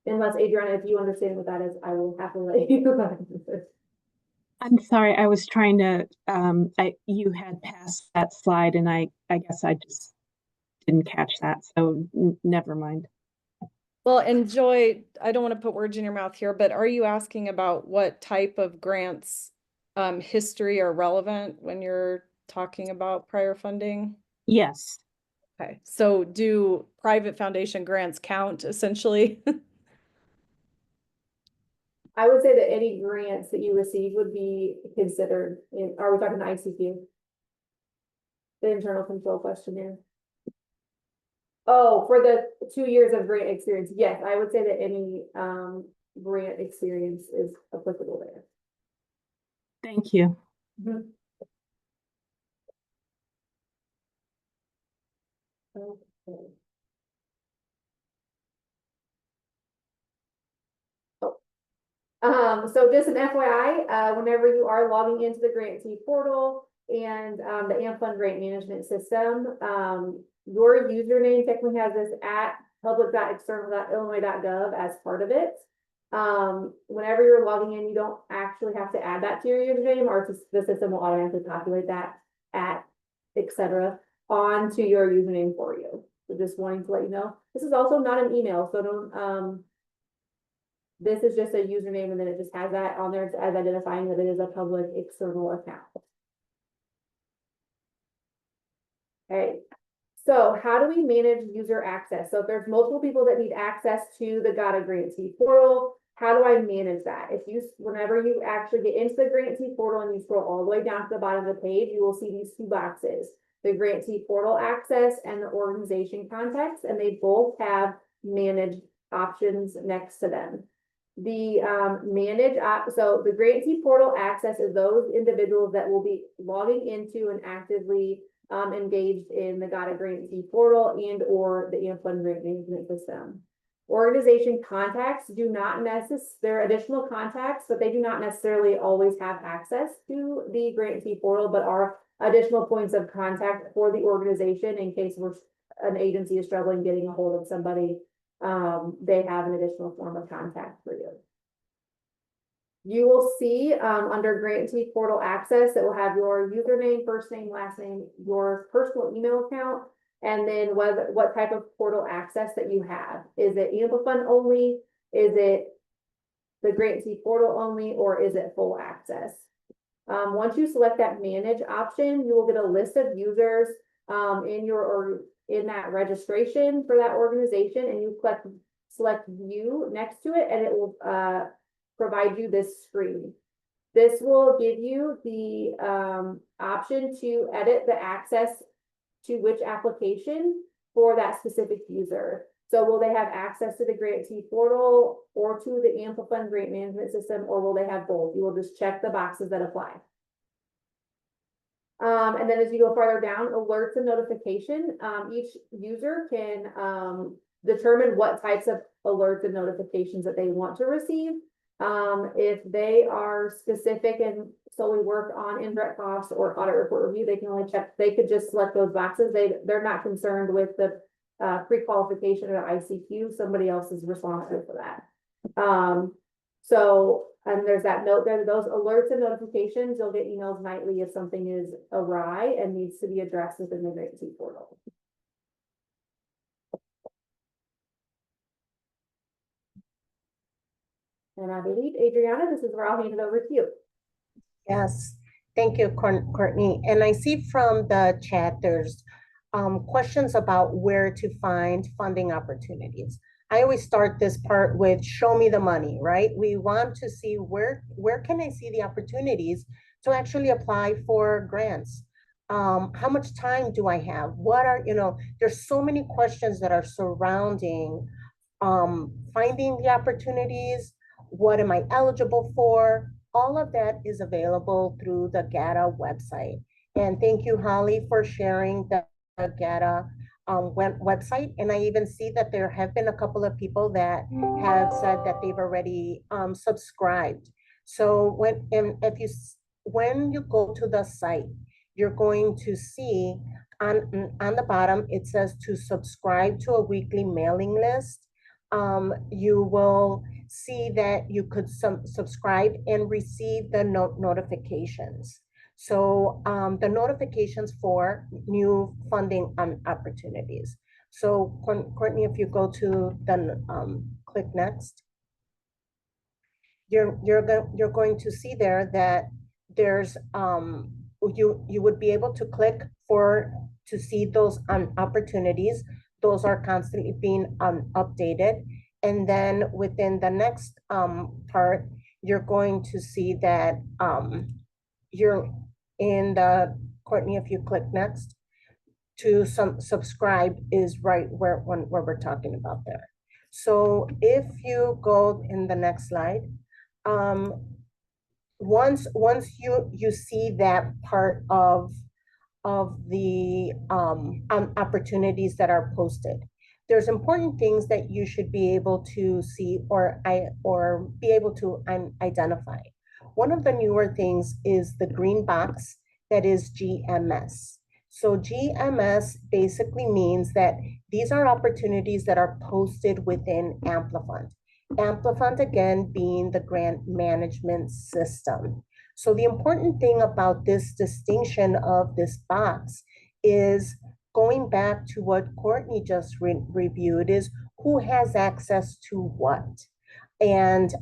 Unless Adriana, if you understand what that is, I will have to let you go. I'm sorry, I was trying to, you had passed that slide and I guess I just didn't catch that, so never mind. Well, and Joy, I don't want to put words in your mouth here, but are you asking about what type of grants history are relevant when you're talking about prior funding? Yes. Okay, so do private foundation grants count essentially? I would say that any grants that you receive would be considered in, are we talking the ICQ? The internal control questionnaire. Oh, for the 2 years of grant experience, yes, I would say that any grant experience is applicable there. Thank you. Mm-hmm. Okay. So just an FYI, whenever you are logging into the grantee portal and the AmFund grant management system, your username technically has this at public.external.illinois.gov as part of it. Whenever you're logging in, you don't actually have to add that to your username, or the system will automatically calculate that at etc. onto your username for you. So just wanting to let you know, this is also not an email, so don't this is just a username, and then it just has that on there as identifying that it is a public external account. Okay, So how do we manage user access? So if there's multiple people that need access to the GATA grantee portal, how do I manage that? Whenever you actually get into the grantee portal and you scroll all the way down to the bottom of the page, you will see these two boxes, the grantee portal access and the organization context, and they both have manage options next to them. The so the grantee portal access is those individuals that will be logging into and actively engaged in the GATA grantee portal and or the AMP1 grant management system. Organization contacts do not they're additional contacts, but they do not necessarily always have access to the grantee portal, but are additional points of contact for the organization in case an agency is struggling getting a hold of somebody. They have an additional form of contact for you. You will see under grantee portal access, it will have your username, first name, last name, your personal email account, and then what type of portal access that you have. Is it Amplifund only? Is it the grantee portal only, or is it full access? Once you select that manage option, you will get a list of users in that registration for that organization, and you select view next to it, and it will provide you this screen. This will give you the option to edit the access to which application for that specific user. So will they have access to the grantee portal or to the Amplifund grant management system, or will they have both? You will just check the boxes that apply. And then as you go farther down, alerts and notification, each user can determine what types of alerts and notifications that they want to receive. If they are specific and solely work on indirect costs or audit report review, they could just select those boxes. They're not concerned with the pre-qualification or ICQ. Somebody else is responsible for that. And there's that note there, those alerts and notifications, you'll get emails nightly if something is awry and needs to be addressed within the grantee portal. And I believe, Adriana, this is where I'll hand it over to you. Yes, thank you, Courtney. And I see from the chat, there's questions about where to find funding opportunities. I always start this part with show me the money, right? We want to see where can I see the opportunities to actually apply for grants? How much time do I have? There's so many questions that are surrounding finding the opportunities. What am I eligible for? All of that is available through the GATA website. And thank you, Holly, for sharing the GATA website. And I even see that there have been a couple of people that have said that they've already subscribed. So when you go to the site, you're going to see on the bottom, it says to subscribe to a weekly mailing list. You will see that you could subscribe and receive the notifications. So the notifications for new funding opportunities. So Courtney, if you go to the click next, you're going to see there that there's you would be able to click to see those opportunities. Those are constantly being updated. And then within the next part, you're going to see that you're in the, Courtney, if you click next, to subscribe is right where we're talking about there. So if you go in the next slide, once you see that part of the opportunities that are posted, there's important things that you should be able to see or be able to identify. One of the newer things is the green box that is GMS. So GMS basically means that these are opportunities that are posted within Amplifund. Amplifund, again, being the grant management system. So the important thing about this distinction of this box is going back to what Courtney just reviewed, is who has access to what. And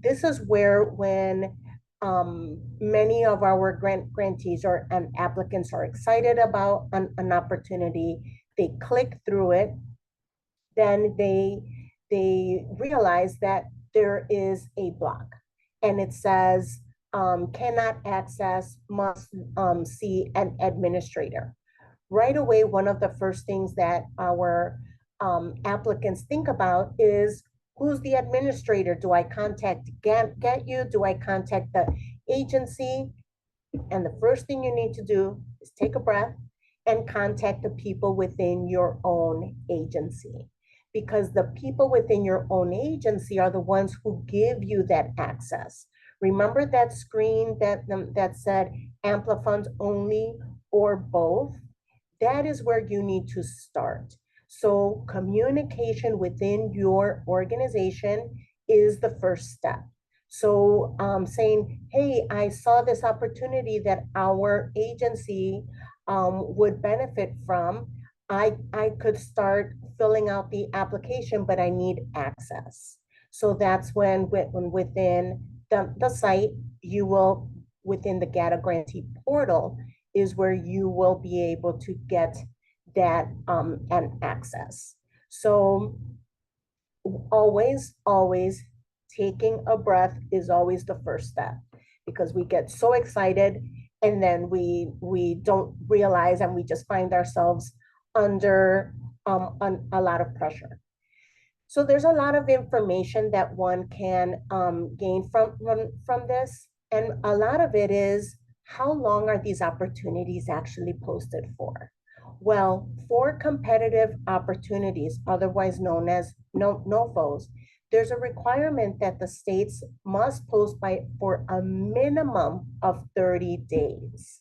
this is where when many of our grantees and applicants are excited about an opportunity. They click through it, then they realize that there is a block, and it says cannot access, must see an administrator. Right away, one of the first things that our applicants think about is, who's the administrator? Do I contact Get You? Do I contact the agency? And the first thing you need to do is take a breath and contact the people within your own agency, because the people within your own agency are the ones who give you that access. Remember that screen that said Amplifund only or both? That is where you need to start. So communication within your organization is the first step. So saying, hey, I saw this opportunity that our agency would benefit from. I could start filling out the application, but I need access. So that's when within the site, you will, within the GATA grantee portal, is where you will be able to get that and access. So always taking a breath is always the first step, because we get so excited and then we don't realize, and we just find ourselves under a lot of pressure. So there's a lot of information that one can gain from this. And a lot of it is, how long are these opportunities actually posted for? Well, for competitive opportunities, otherwise known as NOFOs, there's a requirement that the states must post for a minimum of 30 days.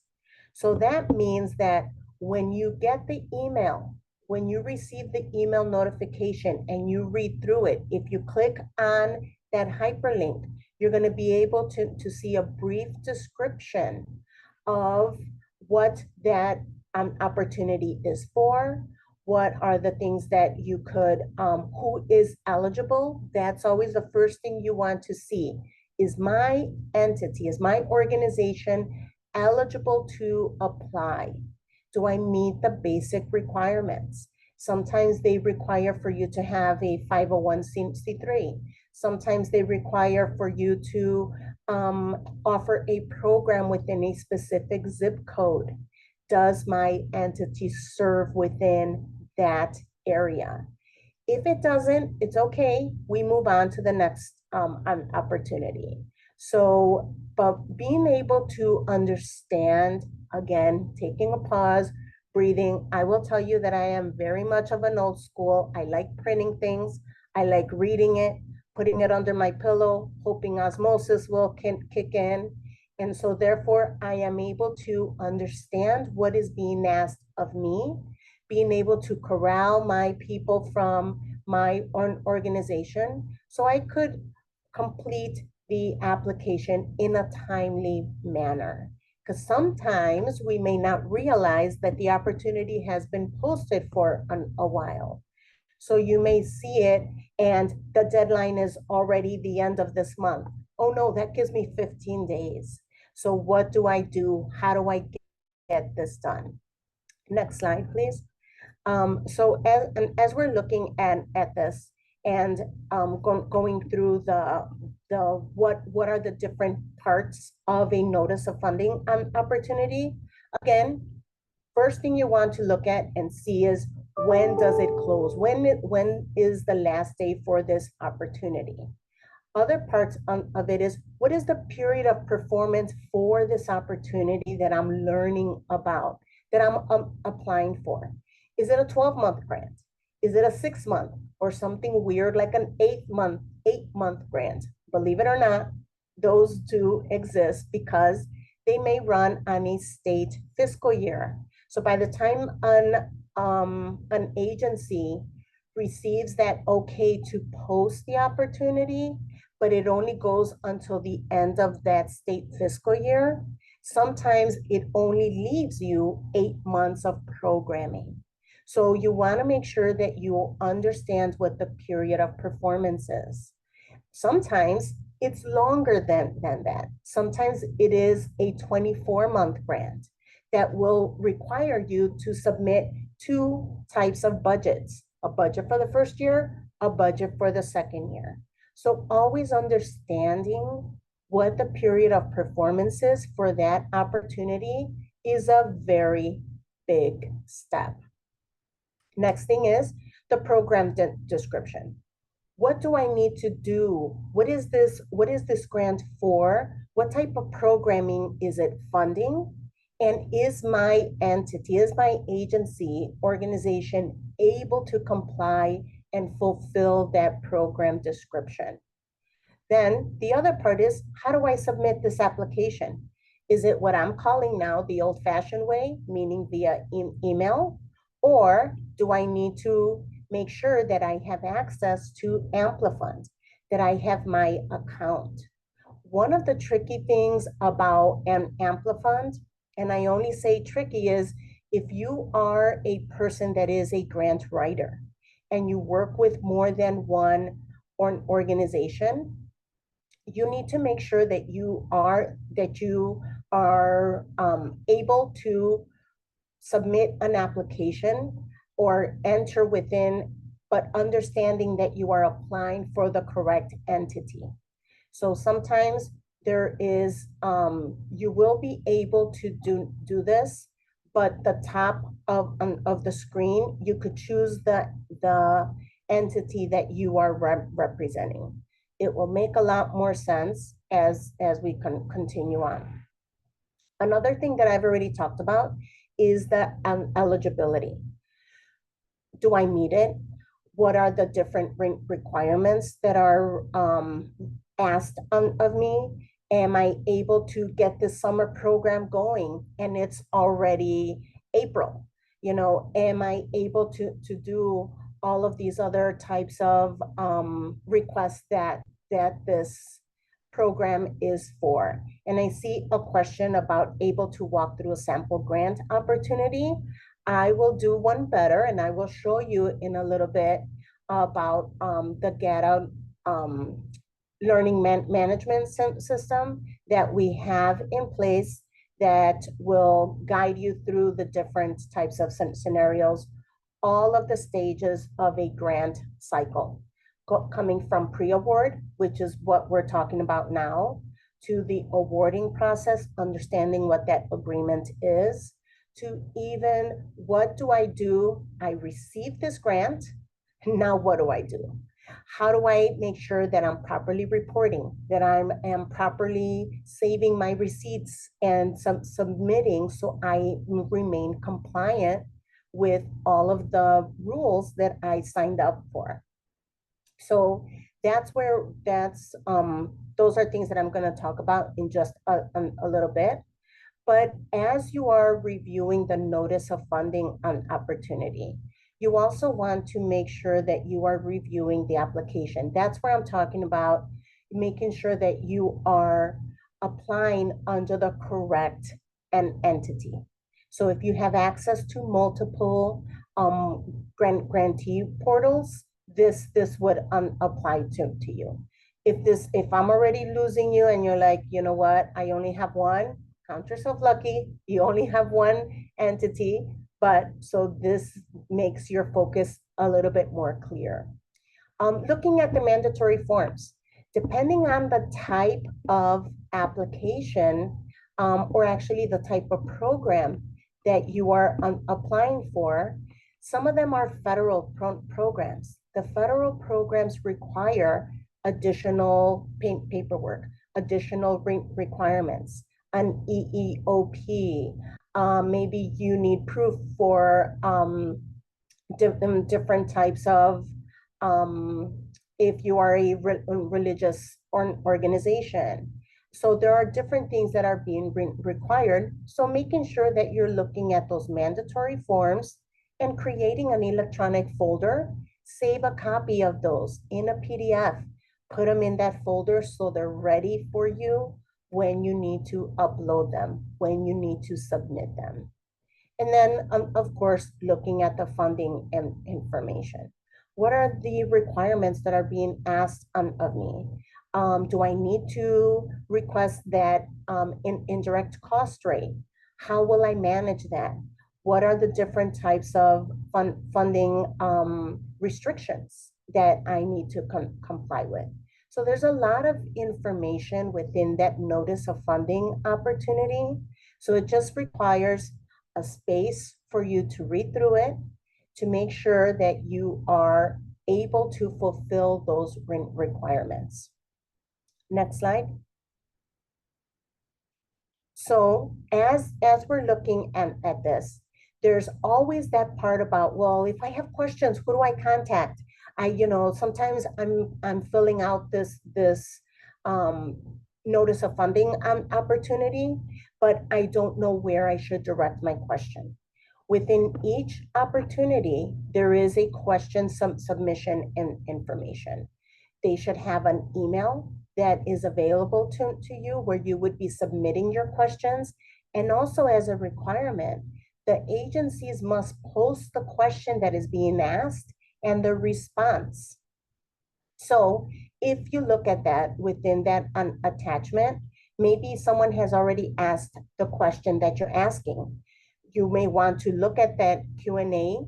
So that means that when you get the email, when you receive the email notification and you read through it, if you click on that hyperlink, you're going to be able to see a brief description of what that opportunity is for, what are the things that you could, who is eligible. That's always the first thing you want to see. Is my entity, is my organization eligible to apply? Do I meet the basic requirements? Sometimes they require for you to have a 501c3. Sometimes they require for you to offer a program within a specific zip code. Does my entity serve within that area? If it doesn't, it's okay. We move on to the next opportunity. So, but being able to understand, again, taking a pause, breathing. I will tell you that I am very much of an old school. I like printing things. I like reading it, putting it under my pillow, hoping osmosis will kick in. And so therefore, I am able to understand what is being asked of me, being able to corral my people from my own organization, so I could complete the application in a timely manner. Because sometimes we may not realize that the opportunity has been posted for a while. So you may see it and the deadline is already the end of this month. Oh no, that gives me 15 days. So what do I do? How do I get this done? Next slide, please. So as we're looking at this and going through what are the different parts of a notice of funding opportunity, again, first thing you want to look at and see is, when does it close? When is the last day for this opportunity? Other parts of it is, what is the period of performance for this opportunity that I'm learning about, that I'm applying for? Is it a 12-month grant? Is it a 6-month or something weird like an 8-month grant? Believe it or not, those do exist because they may run on a state fiscal year. So by the time an agency receives that okay to post the opportunity, but it only goes until the end of that state fiscal year, sometimes it only leaves you 8 months of programming. So you want to make sure that you understand what the period of performance is. Sometimes it's longer than that. Sometimes it is a 24-month grant that will require you to submit two types of budgets, a budget for the first year, a budget for the second year. So always understanding what the period of performance is for that opportunity is a very big step. Next thing is the program description. What do I need to do? What is this grant for? What type of programming is it funding? And is my entity, is my agency, organization able to comply and fulfill that program description? Then the other part is, how do I submit this application? Is it what I'm calling now the old-fashioned way, meaning via email? Or do I need to make sure that I have access to Amplifund, that I have my account? One of the tricky things about an Amplifund, and I only say tricky, is if you are a person that is a grant writer and you work with more than one organization, you need to make sure that you are able to submit an application or enter within, but understanding that you are applying for the correct entity. So sometimes there is, you will be able to do this, but the top of the screen, you could choose the entity that you are representing. It will make a lot more sense as we can continue on. Another thing that I've already talked about is the eligibility. Do I meet it? What are the different requirements that are asked of me? Am I able to get this summer program going and it's already April? You know, am I able to do all of these other types of requests that this program is for? And I see a question about able to walk through a sample grant opportunity. I will do one better, and I will show you in a little bit about the GATA learning management system that we have in place that will guide you through the different types of scenarios, all of the stages of a grant cycle, coming from pre-award, which is what we're talking about now, to the awarding process, understanding what that agreement is, to even what do I do? I receive this grant, now what do I do? How do I make sure that I'm properly reporting, that I am properly saving my receipts and submitting so I remain compliant with all of the rules that I signed up for? So that's those are things that I'm going to talk about in just a little bit. But as you are reviewing the notice of funding opportunity, you also want to make sure that you are reviewing the application. That's where I'm talking about making sure that you are applying under the correct entity. So if you have access to multiple grantee portals, this would apply to you. If I'm already losing you and you're like, you know what, I only have one, count yourself lucky, you only have one entity, but so this makes your focus a little bit more clear. Looking at the mandatory forms, depending on the type of application, or actually the type of program that you are applying for, some of them are federal programs. The federal programs require additional paperwork, additional requirements, an EEOP. Maybe you need proof for different types of, if you are a religious organization. So there are different things that are being required. So making sure that you're looking at those mandatory forms and creating an electronic folder, save a copy of those in a PDF, put them in that folder so they're ready for you when you need to upload them, when you need to submit them. And then, of course, looking at the funding information. What are the requirements that are being asked of me? Do I need to request that indirect cost rate? How will I manage that? What are the different types of funding restrictions that I need to comply with? So there's a lot of information within that notice of funding opportunity. So it just requires a space for you to read through it, to make sure that you are able to fulfill those requirements. Next slide. So as we're looking at this, there's always that part about, well, if I have questions, who do I contact? Sometimes I'm filling out this notice of funding opportunity, but I don't know where I should direct my question. Within each opportunity, there is a question submission information. They should have an email that is available to you where you would be submitting your questions. And also as a requirement, the agencies must post the question that is being asked and the response. So if you look at that within that attachment, maybe someone has already asked the question that you're asking. You may want to look at that Q&A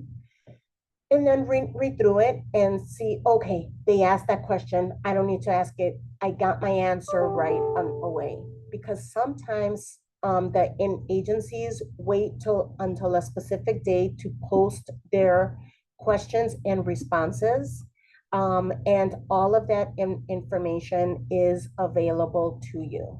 and then read through it and see, okay, they asked that question. I don't need to ask it. I got my answer right away. Because sometimes the agencies wait until a specific day to post their questions and responses. And all of that information is available to you.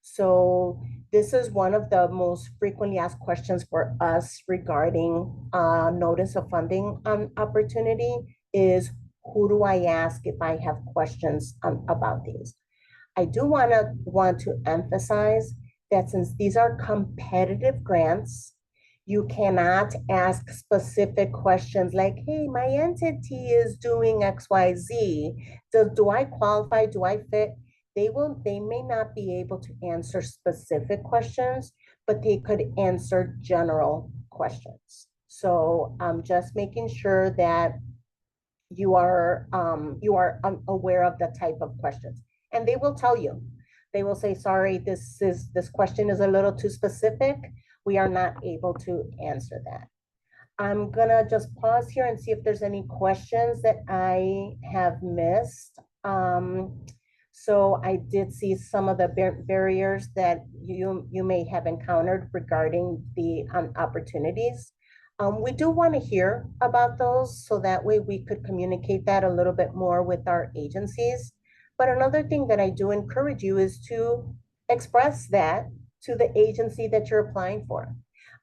So this is one of the most frequently asked questions for us regarding notice of funding opportunity is, who do I ask if I have questions about these? I do want to emphasize that since these are competitive grants, you cannot ask specific questions like, hey, my entity is doing XYZ. Do I qualify? Do I fit? They may not be able to answer specific questions, but they could answer general questions. So just making sure that you are aware of the type of questions. And they will tell you. They will say, sorry, this question is a little too specific. We are not able to answer that. I'm gonna just pause here and see if there's any questions that I have missed. So I did see some of the barriers that you may have encountered regarding the opportunities. We do want to hear about those so that way we could communicate that a little bit more with our agencies. But another thing that I do encourage you is to express that to the agency that you're applying for.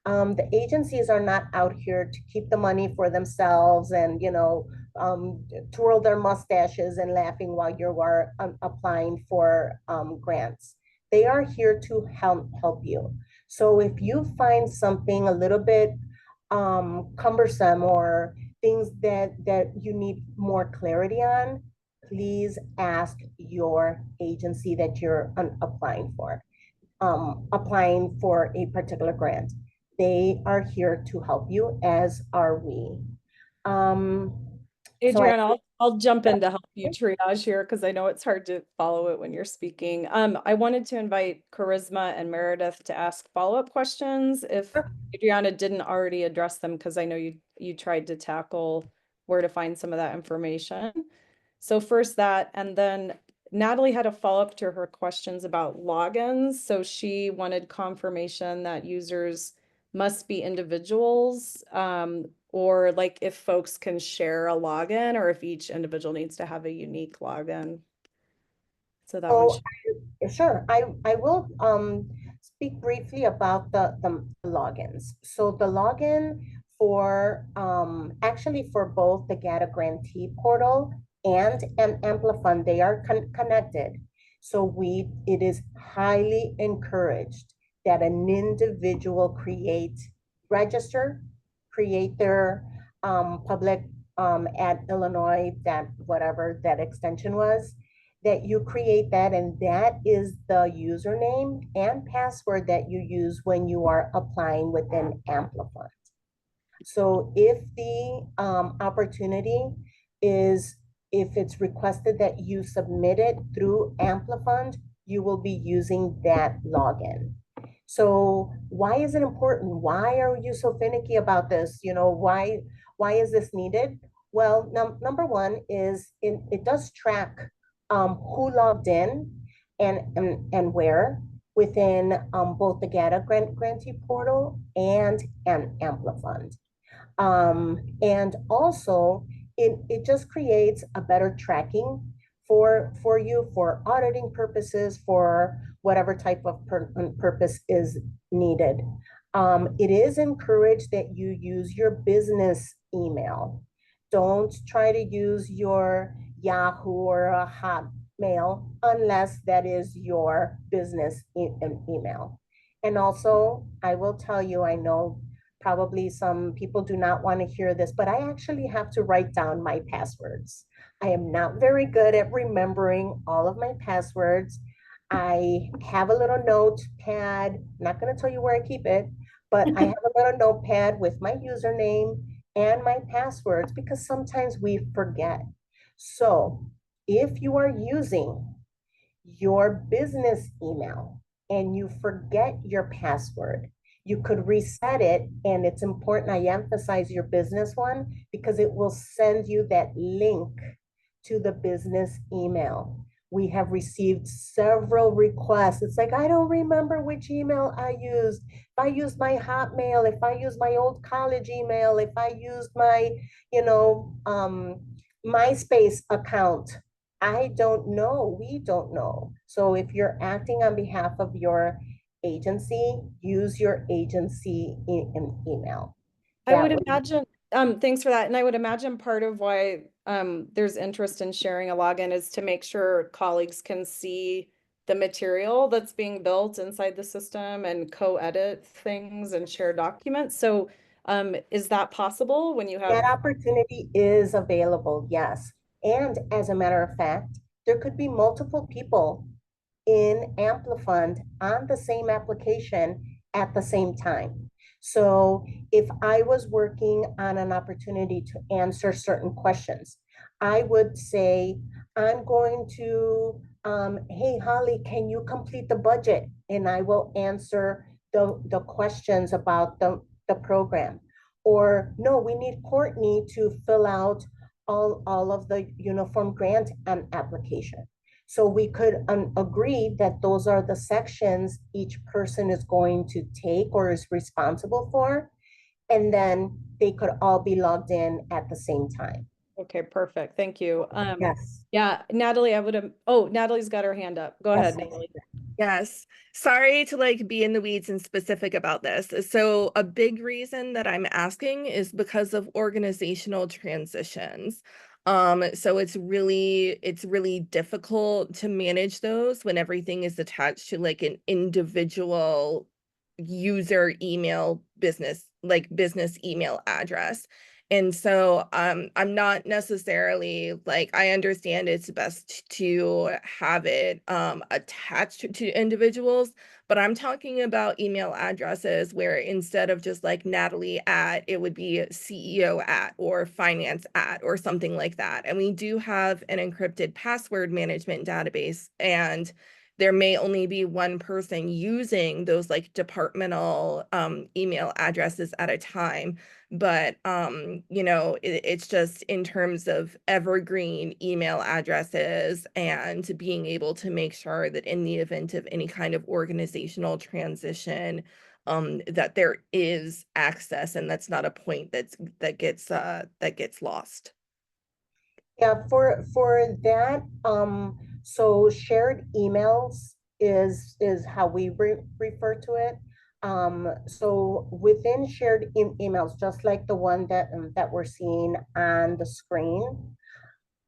The agencies are not out here to keep the money for themselves and, twirl their mustaches and laughing while you are applying for grants. They are here to help you. So if you find something a little bit cumbersome or things that you need more clarity on, please ask your agency that you're applying for a particular grant. They are here to help you, as are we. Adriana, I'll jump in to help you triage here because I know it's hard to follow it when you're speaking. I wanted to invite Charisma and Meredith to ask follow-up questions if Adriana didn't already address them, because I know you tried to tackle where to find some of that information. So first that, and then Natalie had a follow-up to her questions about logins. So she wanted confirmation that users must be individuals, or like if folks can share a login or if each individual needs to have a unique login. So that one. Sure, I will speak briefly about the logins. So the login for actually for both the GATA grantee portal and Amplifund, they are connected. So it is highly encouraged that an individual register, create their public at Illinois, that whatever that extension was, that you create that, and that is the username and password that you use when you are applying within Amplifund. So if the opportunity is if it's requested that you submit it through Amplifund, you will be using that login. So why is it important? Why are you so finicky about this? You know, why is this needed? Well, number one is it does track who logged in and where within both the GATA grantee portal and Amplifund. And also, it just creates a better tracking for you for auditing purposes, for whatever type of purpose is needed. It is encouraged that you use your business email. Don't try to use your Yahoo or a Hotmail unless that is your business email. And also, I will tell you, I know probably some people do not want to hear this, but I actually have to write down my passwords. I am not very good at remembering all of my passwords. I have a little notepad. I'm not going to tell you where I keep it, but I have a little notepad with my username and my passwords because sometimes we forget. So if you are using your business email and you forget your password, you could reset it. And it's important I emphasize your business one because it will send you that link to the business email. We have received several requests. It's like, I don't remember which email I used. If I used my Hotmail, if I used my old college email, if I used my, MySpace account, I don't know. We don't know. So if you're acting on behalf of your agency, use your agency email. I would imagine, thanks for that. And I would imagine part of why there's interest in sharing a login is to make sure colleagues can see the material that's being built inside the system and co-edit things and share documents. So is that possible when you have that opportunity is available, yes. And as a matter of fact, there could be multiple people in Amplifund on the same application at the same time. So if I was working on an opportunity to answer certain questions, I would say, I'm going to, hey, Holly, can you complete the budget? And I will answer the questions about the program. Or no, we need Courtney to fill out all of the uniform grant application. So we could agree that those are the sections each person is going to take or is responsible for. And then they could all be logged in at the same time. Okay, perfect. Thank you. Yes. Yeah, Natalie, Natalie's got her hand up. Go ahead, Natalie. Yes. Sorry to be in the weeds and specific about this. So a big reason that I'm asking is because of organizational transitions. So it's really difficult to manage those when everything is attached to an individual user email business email address. And so I'm not necessarily I understand it's best to have it attached to individuals, but I'm talking about email addresses where instead of just Natalie at, it would be CEO at or finance at or something like that. And we do have an encrypted password management database, and there may only be one person using those departmental email addresses at a time. But it's just in terms of evergreen email addresses and being able to make sure that in the event of any kind of organizational transition, that there is access and that's not a point that gets lost. Yeah, for that, so shared emails is how we refer to it. So within shared emails, just like the one that we're seeing on the screen,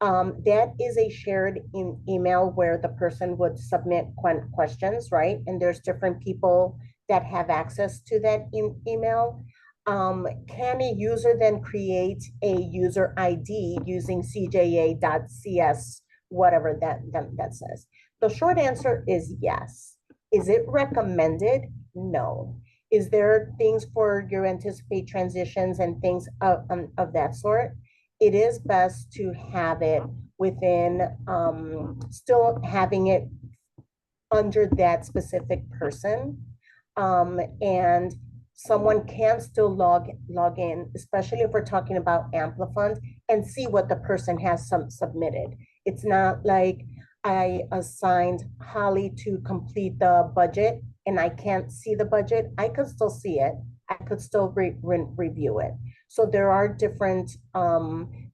that is a shared email where the person would submit questions, right? And there's different people that have access to that email. Can a user then create a user ID using cja.cs, whatever that says? The short answer is yes. Is it recommended? No. Is there things for your anticipate transitions and things of that sort? it is best to have it within, still having it under that specific person. And someone can still log in, especially if we're talking about Amplifund, and see what the person has submitted. It's not like I assigned Holly to complete the budget and I can't see the budget. I could still see it. I could still review it. So there are different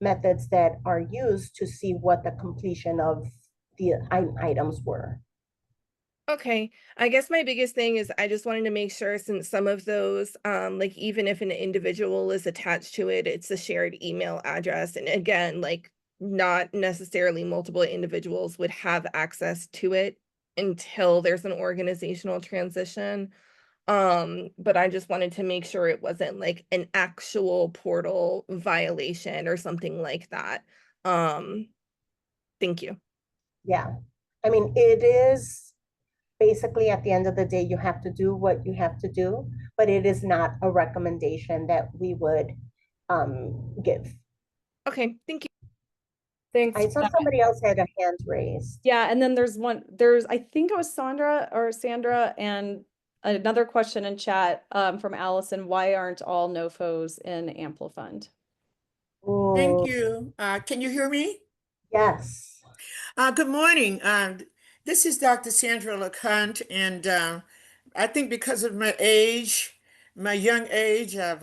methods that are used to see what the completion of the items were. Okay, I guess my biggest thing is I just wanted to make sure, since some of those, like even if an individual is attached to it, it's a shared email address. And again, like not necessarily multiple individuals would have access to it until there's an organizational transition. But I just wanted to make sure it wasn't like an actual portal violation or something like that. Thank you. Yeah, I mean, it is basically at the end of the day, you have to do what you have to do, but it is not a recommendation that we would give. Okay, thank you. Thanks. I saw somebody else had a hand raised. Yeah, and then there's I think it was Sandra and another question in chat from Allison. Why aren't all NOFOs in Amplifund? Thank Oh, you. Can you hear me? yes. Good morning. This is Dr. Sandra LeConte, and I think because of my age, my young age of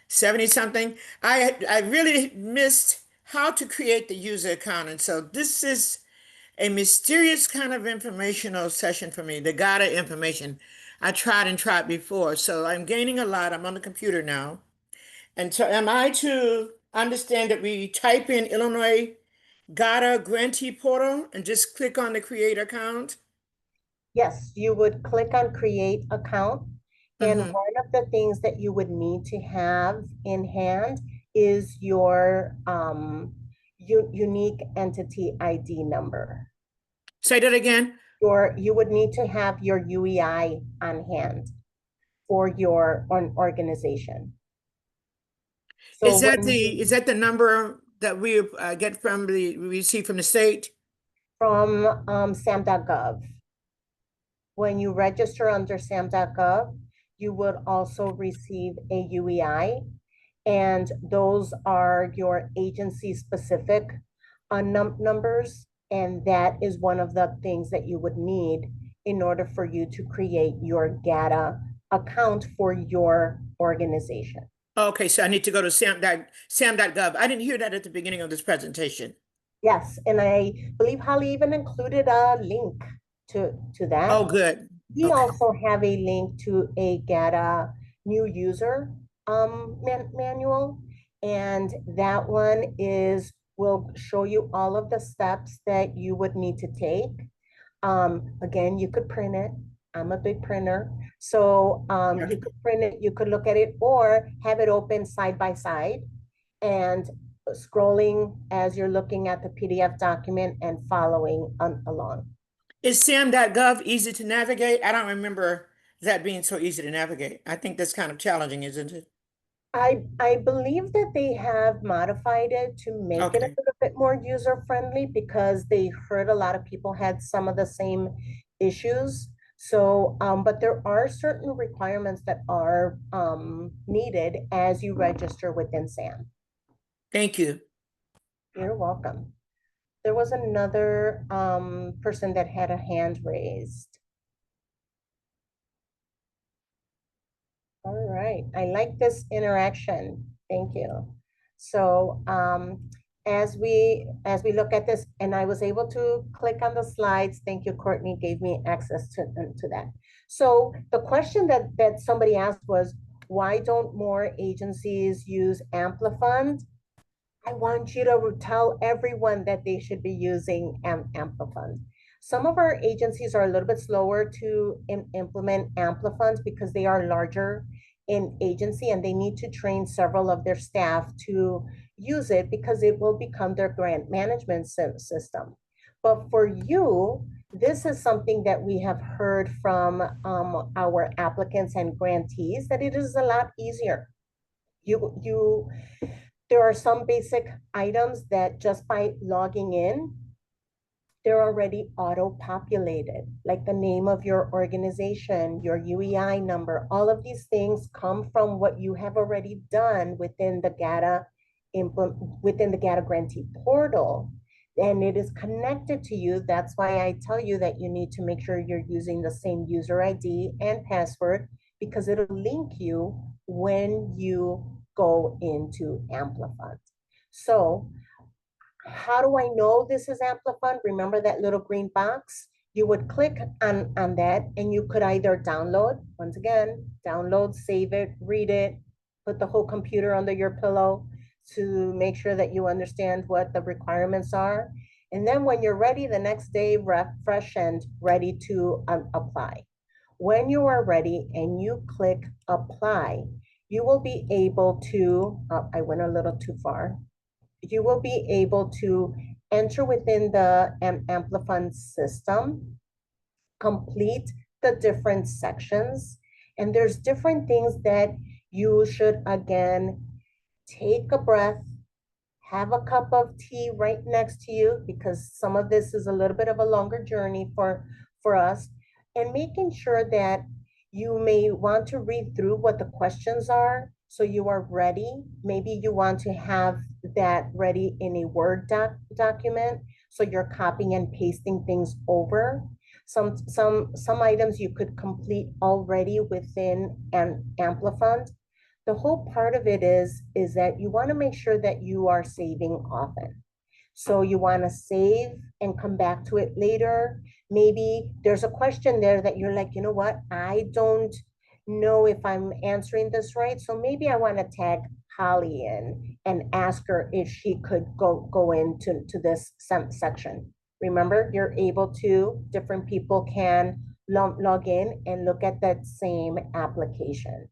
70 something, I really missed how to create the user account. And so this is a mysterious kind of informational session for me, the GATA information. I tried and tried before, so I'm gaining a lot. I'm on the computer now. And so am I to understand that we type in Illinois GATA grantee portal and just click on the create account? Yes, you would click on create account. And Mhm. one of the things that you would need to have in hand is your unique entity ID number. Say that again. You would need to have your UEI on hand for your organization. So Is that the number that we get from we receive from the state? from sam.gov, when you register under sam.gov, you would also receive a UEI, and those are your agency specific numbers. And that is one of the things that you would need in order for you to create your GATA account for your organization. Okay, so I need to go to sam.gov. I didn't hear that at the beginning of this presentation. Yes, and I believe Holly even included a link to that. Oh, good. We Okay. also have a link to a GATA new user manual, and that one will show you all of the steps that you would need to take. Again, you could print it. I'm a big printer. So you could print it, you could look at it, or have it open side by side and scrolling as you're looking at the PDF document and following along. Is sam.gov easy to navigate? I don't remember that being so easy to navigate. I think that's kind of challenging, isn't it? I believe that they have modified it to make it a Okay. little bit more user-friendly because they heard a lot of people had some of the same issues. So, but there are certain requirements that are needed as you register within SAM. Thank you. You're welcome. There was another person that had a hand raised. All right, I like this interaction. Thank you. So as we look at this, and I was able to click on the slides. Thank you, Courtney, gave me access to that. So the question that somebody asked was, why don't more agencies use Amplifund? I want you to tell everyone that they should be using Amplifund. Some of our agencies are a little bit slower to implement Amplifund because they are larger in agency and they need to train several of their staff to use it because it will become their grant management system. But for you, this is something that we have heard from our applicants and grantees that it is a lot easier. There are some basic items that just by logging in, they're already auto-populated, like the name of your organization, your UEI number. All of these things come from what you have already done within the GATA grantee portal, and it is connected to you. That's why I tell you that you need to make sure you're using the same user ID and password, because it'll link you when you go into Amplifund. So how do I know this is Amplifund? Remember that little green box? You would click on that and you could either download, once again, download, save it, read it, put the whole computer under your pillow to make sure that you understand what the requirements are. And then when you're ready, the next day, refresh and ready to apply. When you are ready and you click apply, you will be able to, I went a little too far. You will be able to enter within the Amplifund system, complete the different sections, and there's different things that you should, again, take a breath, have a cup of tea right next to you, because some of this is a little bit of a longer journey for us, and making sure that you may want to read through what the questions are so you are ready. Maybe you want to have that ready in a Word document, so you're copying and pasting things over. Some items you could complete already within an Amplifund. The whole part of it is that you want to make sure that you are saving often. So you want to save and come back to it later. Maybe there's a question there that you're like, you know what, I don't know if I'm answering this right. So maybe I want to tag Holly in and ask her if she could go into this section. Remember, you're able to, different people can log in and look at that same application.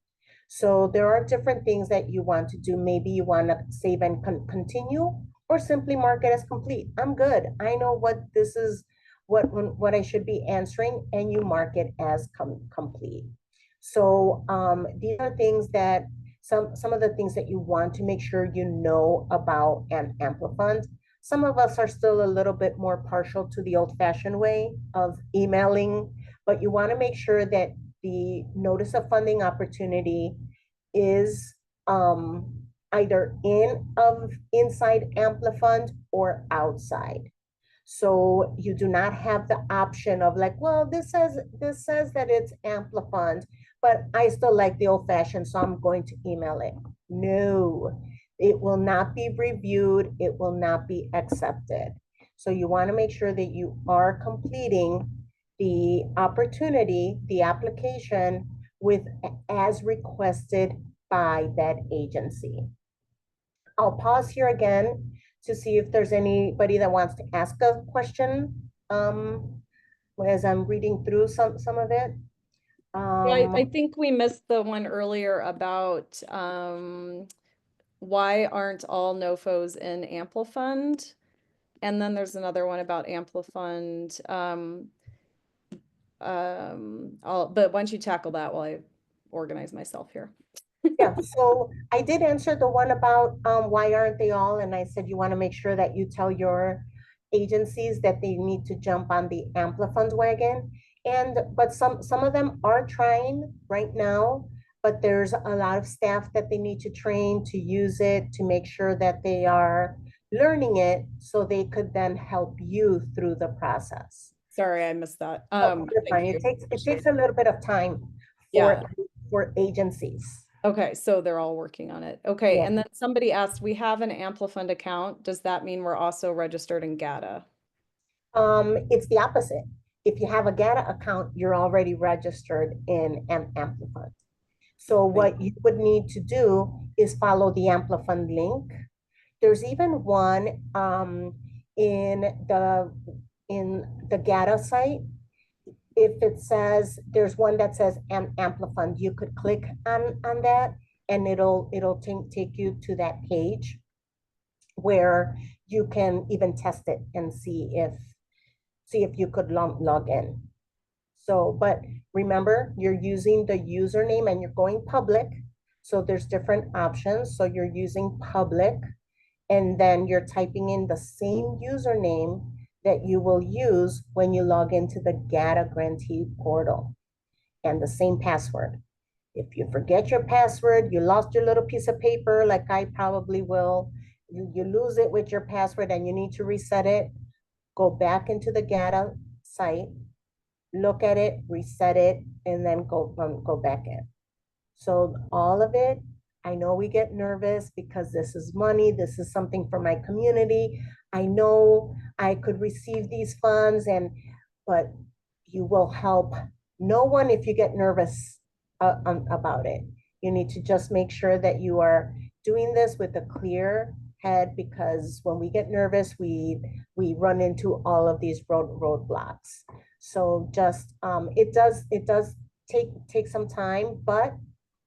So there are different things that you want to do. Maybe you want to save and continue, or simply mark it as complete. I'm good. I know what this is, what I should be answering, and you mark it as complete. So these are things that, some of the things that you want to make sure you know about an Amplifund. Some of us are still a little bit more partial to the old-fashioned way of emailing, but you want to make sure that the notice of funding opportunity is either inside Amplifund or outside. So you do not have the option of like, well, this says that it's Amplifund, but I still like the old fashioned, so I'm going to email it. No, it will not be reviewed. It will not be accepted. So you want to make sure that you are completing the opportunity, the application, with as requested by that agency. I'll pause here again to see if there's anybody that wants to ask a question as I'm reading through some of it. I think we missed the one earlier about why aren't all NOFOs in Amplifund? And then there's another one about Amplifund. But once you tackle that while I organize myself here. Yeah, so I did answer the one about why aren't they all, and I said you want to make sure that you tell your agencies that they need to jump on the Amplifund wagon. But some of them are trying right now, but there's a lot of staff that they need to train to use it, to make sure that they are learning it so they could then help you through the process. Sorry, I missed that. You're fine. It takes a little bit of time for agencies. Okay, so they're all working on it. Okay, Yeah. and then somebody asked, we have an Amplifund account. Does that mean we're also registered in GATA? It's the opposite. If you have a GATA account, you're already registered in Amplifund. So what you would need to do is follow the Amplifund link. There's even one in the GATA site. If it says, there's one that says Amplifund, you could click on that and it'll take you to that page where you can even test it and see if you could log in. So, but remember, you're using the username and you're going public. So there's different options. So you're using public, and then you're typing in the same username that you will use when you log into the GATA grantee portal, and the same password. If you forget your password, you lost your little piece of paper, like I probably will, you lose it with your password and you need to reset it, go back into the GATA site, look at it, reset it, and then go back in. So all of it, I know we get nervous because this is money, this is something for my community. I know I could receive these funds, but you will help no one if you get nervous about it. You need to just make sure that you are doing this with a clear head, because when we get nervous, we run into all of these roadblocks. So just it does take some time, but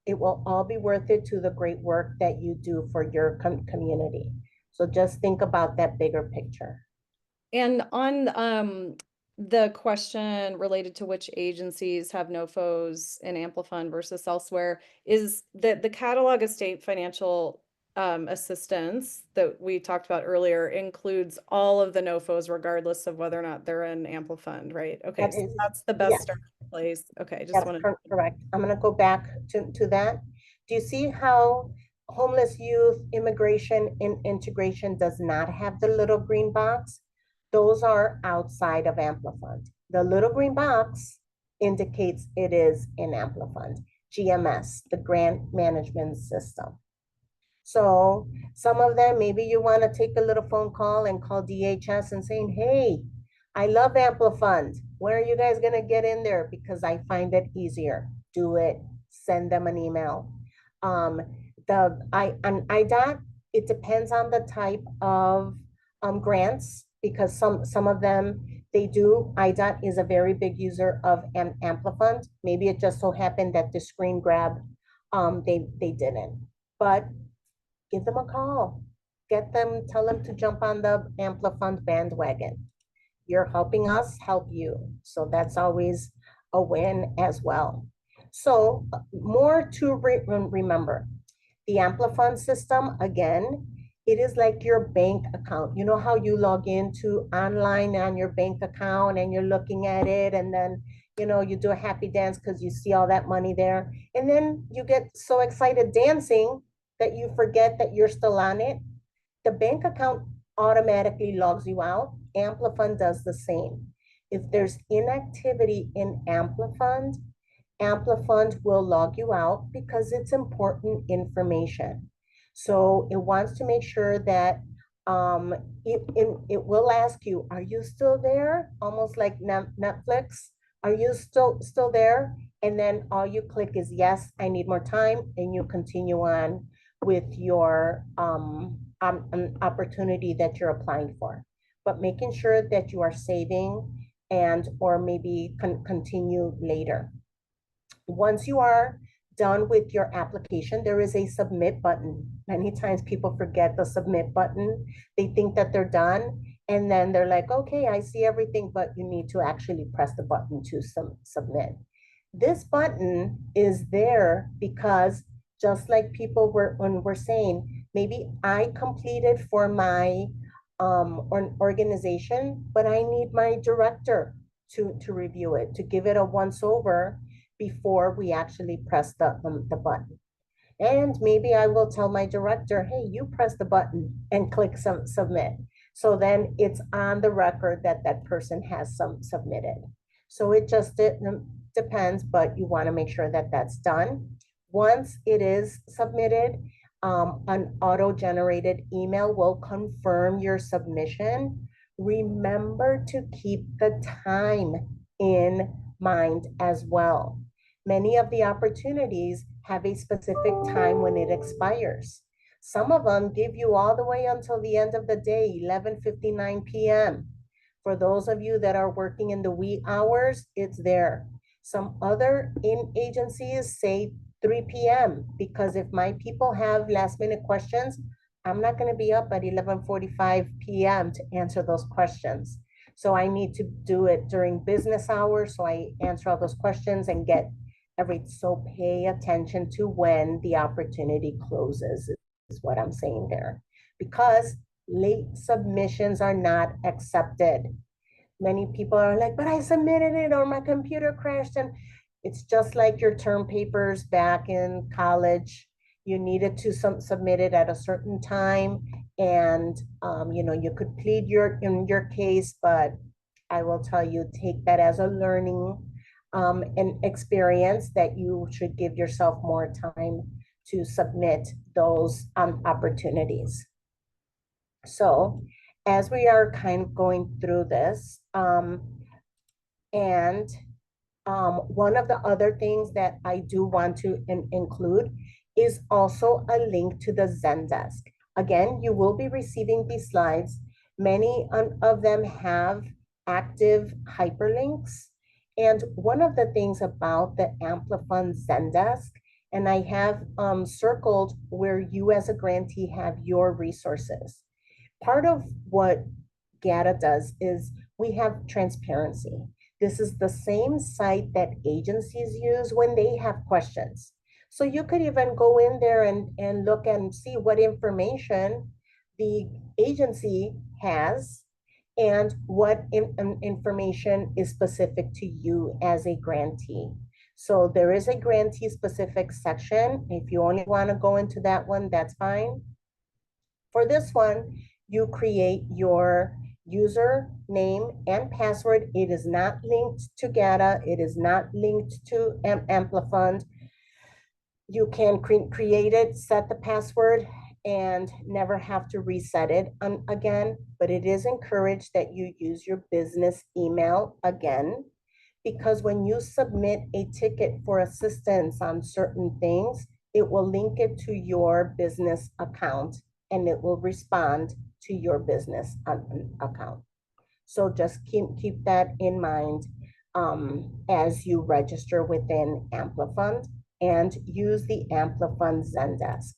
it will all be worth it to the great work that you do for your community. So just think about that bigger picture. And on the question related to which agencies have NOFOs in Amplifund versus elsewhere, is that the catalog of state financial assistance that we talked about earlier includes all of the NOFOs regardless of whether or not they're in Amplifund, right? Okay, so that's the best starting place. Okay, just That's wanted correct. I'm gonna go back to that. Do you see how homeless youth, immigration, and integration does not have the little green box? Those are outside of Amplifund. The little green box indicates it is in Amplifund, GMS, the Grant Management System. So some of them, maybe you want to take a little phone call and call DHS and saying, hey, I love Amplifund. When are you guys going to get in there? Because I find it easier. Do it. Send them an email. IDOT, it depends on the type of grants, because some of them, they do. IDOT is a very big user of Amplifund. Maybe it just so happened that the screen grab, they didn't. But give them a call. Get them, tell them to jump on the Amplifund bandwagon. You're helping us help you. So that's always a win as well. So more to remember. The Amplifund system, again, it is like your bank account. You know how you log into online on your bank account and you're looking at it, and then you do a happy dance because you see all that money there. And then you get so excited dancing that you forget that you're still on it. The bank account automatically logs you out. Amplifund does the same. If there's inactivity in Amplifund, Amplifund will log you out because it's important information. So it wants to make sure that it will ask you, are you still there? Almost like Netflix. Are you still there? And then all you click is yes, I need more time, and you continue on with your opportunity that you're applying for. But making sure that you are saving or maybe continue later. Once you are done with your application, there is a submit button. Many times people forget the submit button. They think that they're done, and then they're like, okay, I see everything, but you need to actually press the button to submit. This button is there because, just like people were saying, maybe I completed for my organization, but I need my director to review it, to give it a once over before we actually press the button. And maybe I will tell my director, hey, you press the button and click submit. So then it's on the record that that person has submitted. So it just depends, but you want to make sure that that's done. Once it is submitted, an auto-generated email will confirm your submission. Remember to keep the time in mind as well. Many of the opportunities have a specific time when it expires. Some of them give you all the way until the end of the day, 11:59 p.m. For those of you that are working in the wee hours, it's there. Some other agencies say 3 p.m. because if my people have last minute questions, I'm not going to be up at 11:45 p.m. to answer those questions. So I need to do it during business hours. So I answer all those questions and get So pay attention to when the opportunity closes, is what I'm saying there. Because late submissions are not accepted. Many people are like, but I submitted it or my computer crashed. And it's just like your term papers back in college. You needed to submit it at a certain time. And, you could plead in your case, but I will tell you, take that as a learning an experience that you should give yourself more time to submit those opportunities. So as we are kind of going through this, and one of the other things that I do want to include is also a link to the Zendesk. Again, you will be receiving these slides. Many of them have active hyperlinks. And one of the things about the Amplifund Zendesk, and I have circled where you as a grantee have your resources. Part of what GATA does is we have transparency. This is the same site that agencies use when they have questions. So you could even go in there and look and see what information the agency has and what information is specific to you as a grantee. So there is a grantee specific section. If you only want to go into that one, that's fine. For this one, you create your username and password. It is not linked to GATA. It is not linked to Amplifund. You can create it, set the password, and never have to reset it again. But it is encouraged that you use your business email again, because when you submit a ticket for assistance on certain things, it will link it to your business account and it will respond to your business account. So just keep that in mind as you register within Amplifund and use the Amplifund Zendesk.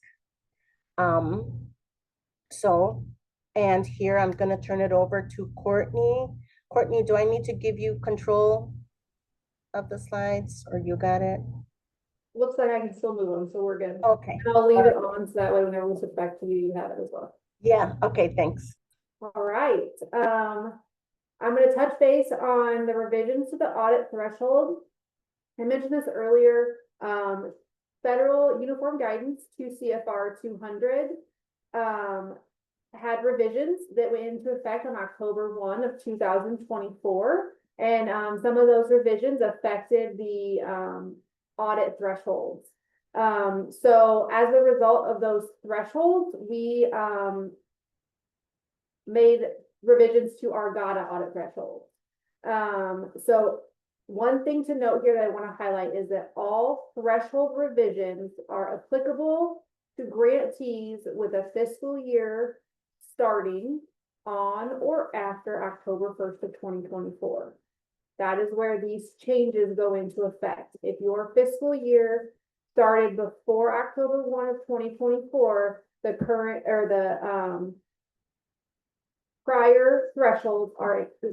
And here I'm going to turn it over to Courtney. Courtney, do I need to give you control of the slides or you got it? Looks like I can still move them, so we're good. Okay. And I'll leave it on so that way whenever we switch back to you, you have it as well. Yeah, okay, thanks. All right. I'm going to touch base on the revisions to the audit threshold. I mentioned this earlier. Federal Uniform Guidance 2 CFR 200 had revisions that went into effect on October 1 of 2024. And some of those revisions affected the audit thresholds. So as a result of those thresholds, we made revisions to our GATA audit threshold. So one thing to note here that I want to highlight is that all threshold revisions are applicable to grantees with a fiscal year starting on or after October 1st of 2024. That is where these changes go into effect. If your fiscal year started before October 1 of 2024, the current or the prior thresholds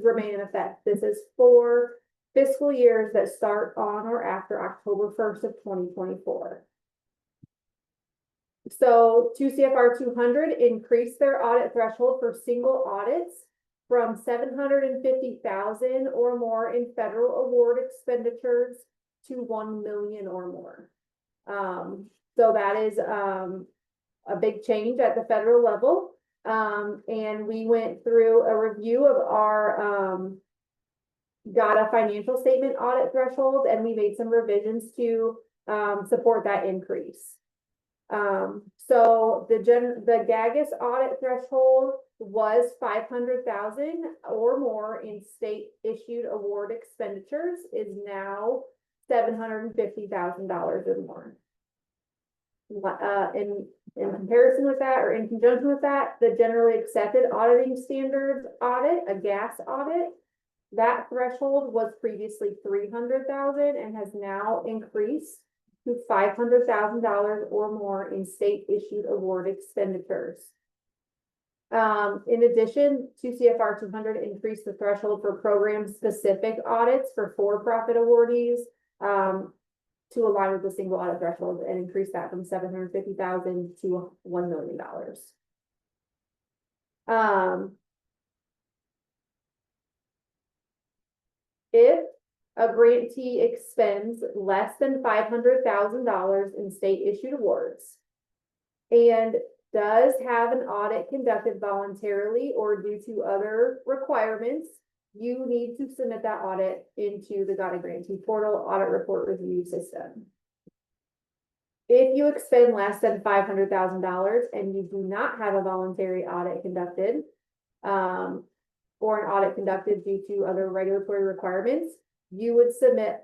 remain in effect. This is for fiscal years that start on or after October 1st of 2024. So 2 CFR 200 increased their audit threshold for single audits from 750,000 or more in federal award expenditures to 1 million or more. So that is a big change at the federal level. And we went through a review of our GATA financial statement audit threshold, and we made some revisions to support that increase. So the GAGAS audit threshold was 500,000 or more in state issued award expenditures is now $750,000 or more. In comparison with that, or in conjunction with that, the generally accepted auditing standards audit, a GAS audit, that threshold was previously 300,000 and has now increased to $500,000 or more in state issued award expenditures. In addition, 2 CFR 200 increased the threshold for program specific audits for for-profit awardees to align with the single audit threshold and increase that from 750,000 to $1 million. If a grantee expends less than $500,000 in state issued awards and does have an audit conducted voluntarily or due to other requirements, you need to submit that audit into the GATA grantee portal audit report review system. If you expend less than $500,000 and you do not have a voluntary audit conducted, or an audit conducted due to other regulatory requirements, you would submit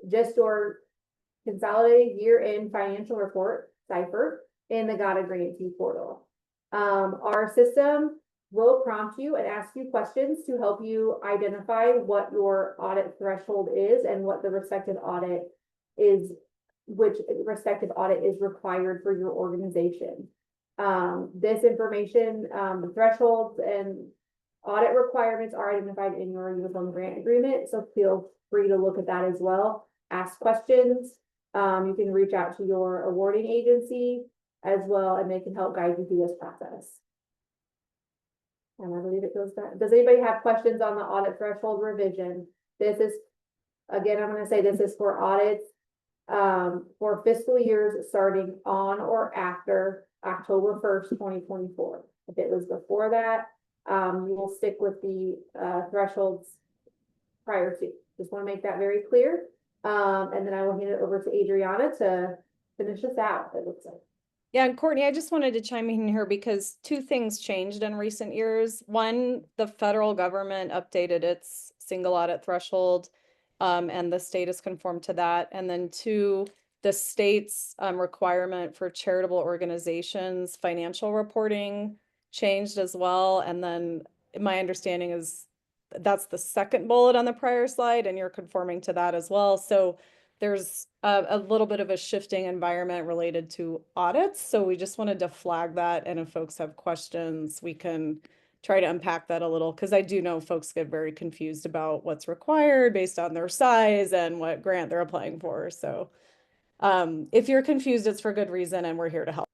just your consolidated year-end financial report, CIFR, in the GATA grantee portal. Our system will prompt you and ask you questions to help you identify what your audit threshold is and what the respective audit is, which respective audit is required for your organization. This information, the thresholds and audit requirements are identified in your uniform grant agreement, so feel free to look at that as well. Ask questions. You can reach out to your awarding agency as well, and they can help guide you through this process. And I believe it goes back. Does anybody have questions on the audit threshold revision? This is, again, I'm going to say this is for audits for fiscal years starting on or after October 1st, 2024. If it was before that, you will stick with the thresholds prior to. Just want to make that very clear. And then I will hand it over to Adriana to finish this out, it looks like. Yeah, and Courtney, I just wanted to chime in here because two things changed in recent years. One, the federal government updated its single audit threshold, and the state is conformed to that. And then two, the state's requirement for charitable organizations, financial reporting changed as well. And then my understanding is that's the second bullet on the prior slide, and you're conforming to that as well. So there's a little bit of a shifting environment related to audits. So we just wanted to flag that. And if folks have questions, we can try to unpack that a little, because I do know folks get very confused about what's required based on their size and what grant they're applying for. So if you're confused, it's for good reason, and we're here to help.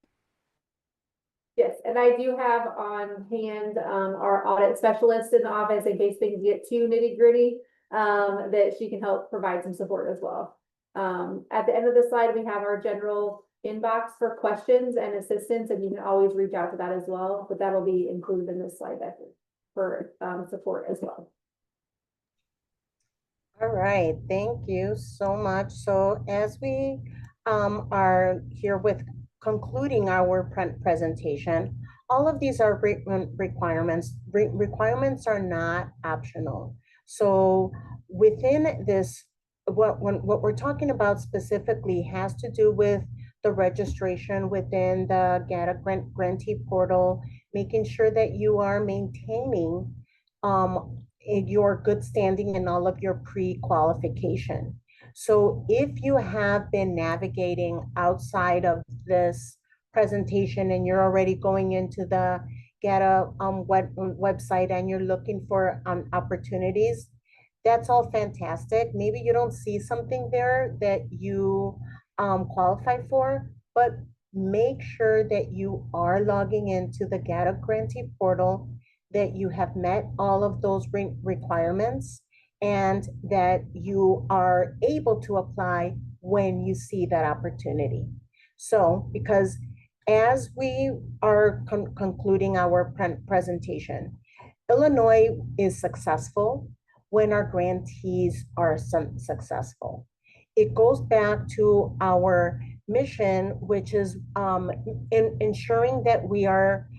Yes, and I do have on hand our audit specialist in the office in case things get too nitty gritty, that she can help provide some support as well. At the end of the slide, we have our general inbox for questions and assistance, and you can always reach out to that as well, but that'll be included in this slide deck for support as well. All right, thank you so much. So as we are here with concluding our presentation, all of these are requirements. Requirements are not optional. So within this, what we're talking about specifically has to do with the registration within the GATA grantee portal, making sure that you are maintaining your good standing in all of your pre-qualification. So if you have been navigating outside of this presentation and you're already going into the GATA website and you're looking for opportunities, that's all fantastic. Maybe you don't see something there that you qualify for, but make sure that you are logging into the GATA grantee portal, that you have met all of those requirements, and that you are able to apply when you see that opportunity. So, because as we are concluding our presentation, Illinois is successful when our grantees are successful. It goes back to our mission, which is ensuring that we are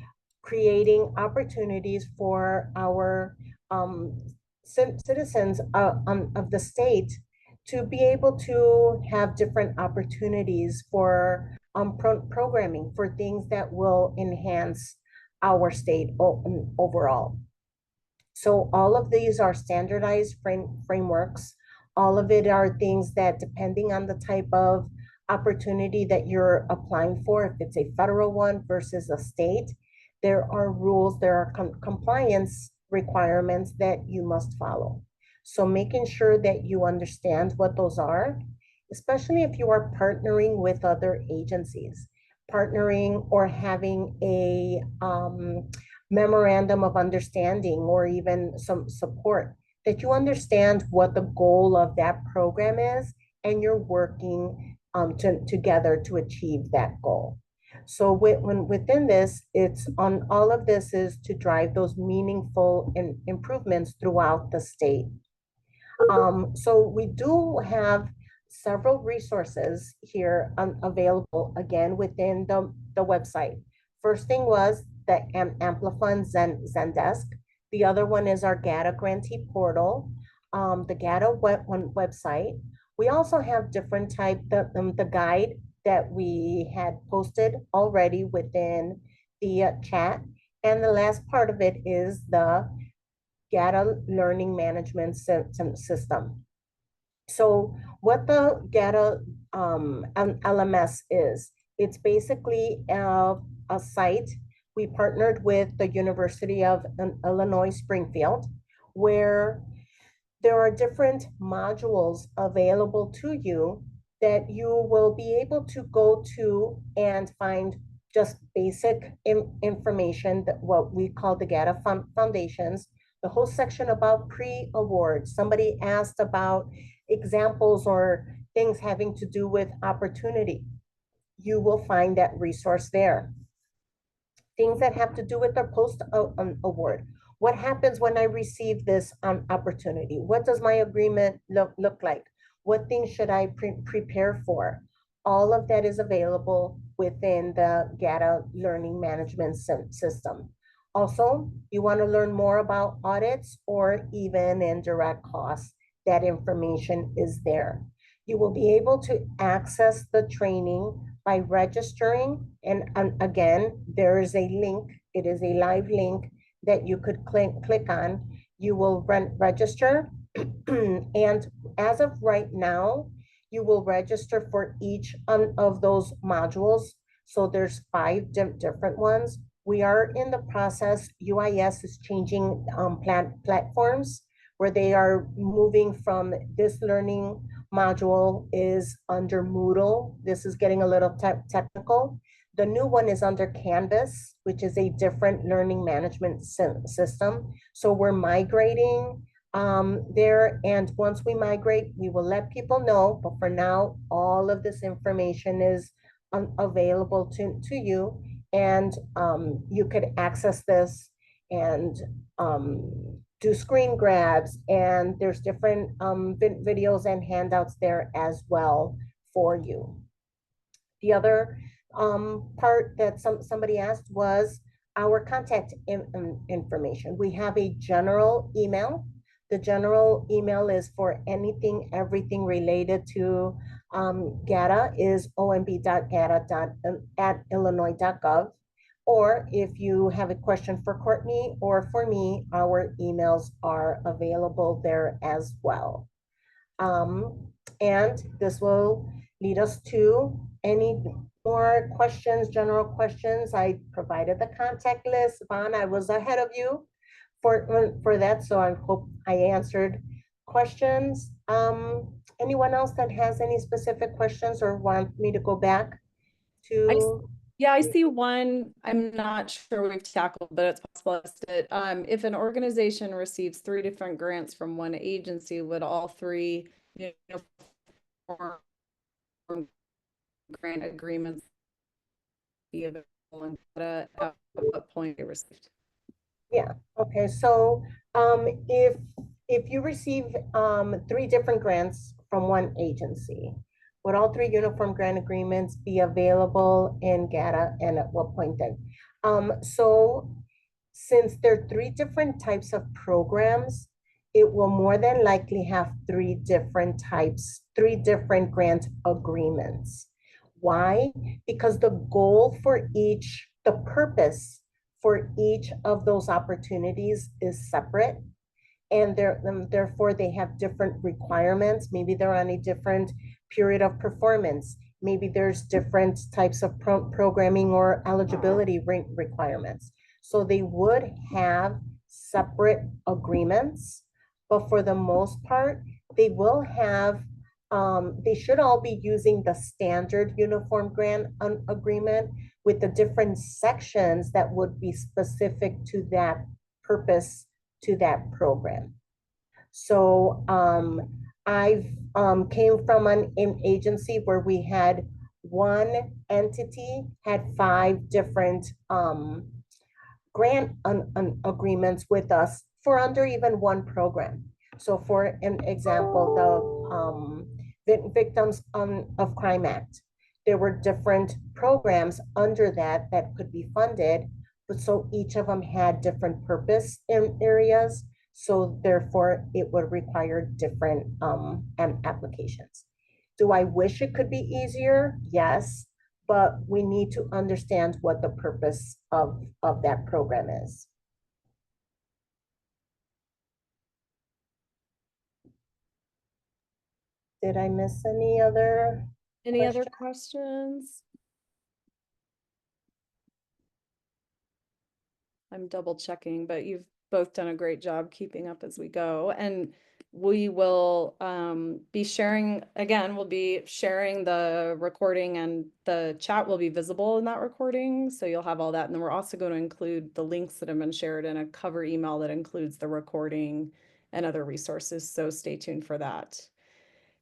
creating opportunities for our citizens of the state to be able to have different opportunities for programming, for things that will enhance our state overall. So all of these are standardized frameworks. All of it are things that, depending on the type of opportunity that you're applying for, if it's a federal one versus a state, there are rules, there are compliance requirements that you must follow. So making sure that you understand what those are especially if you are partnering with other agencies, partnering or having a memorandum of understanding or even some support, that you understand what the goal of that program is and you're working together to achieve that goal. So within this, it's on all of this is to drive those meaningful improvements throughout the state. So we do have several resources here available again within the website. First thing was the Amplifund Zendesk. The other one is our GATA grantee portal, the GATA website. We also have different type, the guide that we had posted already within the chat. And the last part of it is the GATA learning management system. So what the GATA LMS is, it's basically a site. We partnered with the University of Illinois Springfield, where there are different modules available to you that you will be able to go to and find just basic information, that what we call the GATA foundations, the whole section about pre-awards. Somebody asked about examples or things having to do with opportunity. You will find that resource there. Things that have to do with their post-award. What happens when I receive this opportunity? What does my agreement look like? What things should I prepare for? All of that is available within the GATA learning management system. Also, you want to learn more about audits or even indirect costs, that information is there. You will be able to access the training by registering. And again, there is a link. It is a live link that you could click on. You will register. And as of right now, you will register for each of those modules. So there's 5 different ones. We are in the process. UIS is changing platforms where they are moving from this learning module is under Moodle. This is getting a little technical. The new one is under Canvas, which is a different learning management system. So we're migrating there. And once we migrate, we will let people know. But for now, all of this information is available to you. And you could access this and do screen grabs, and there's different videos and handouts there as well for you. The other part that somebody asked was our contact information. We have a general email. The general email is for anything, everything related to GATA is omb.gata@illinois.gov. Or if you have a question for Courtney or for me, our emails are available there as well. And this will lead us to any more questions, general questions. I provided the contact list. Vaughn, I was ahead of you for that, so I hope I answered questions. Anyone else that has any specific questions or want me to go back to? Yeah, I see one. I'm not sure we've tackled, but it's possible that if an organization receives 3 different grants from one agency, would all 3 uniform grant agreements be available and at what point they received? Yeah. Okay. So if you receive 3 different grants from one agency, would all 3 uniform grant agreements be available in GATA, and at what point then? So since there are 3 different types of programs, it will more than likely have 3 different types, 3 different grant agreements. Why? Because the goal for each, the purpose for each of those opportunities is separate. And therefore they have different requirements. Maybe they're on a different period of performance. Maybe there's different types of programming or eligibility requirements. So they would have separate agreements, but for the most part, they will have they should all be using the standard uniform grant agreement with the different sections that would be specific to that purpose, to that program. So I've came from an agency where we had one entity had 5 different grant agreements with us for under even one program. So for an example, the Victims of Crime Act, there were different programs under that that could be funded, but so each of them had different purpose in areas. So therefore it would require different applications. Do I wish it could be easier? Yes, but we need to understand what the purpose of that program is. Did I miss any other? Any other questions? I'm double checking, but you've both done a great job keeping up as we go. And we will be sharing, again, we'll be sharing the recording, and the chat will be visible in that recording. So you'll have all that. And then we're also going to include the links that have been shared in a cover email that includes the recording and other resources. So stay tuned for that.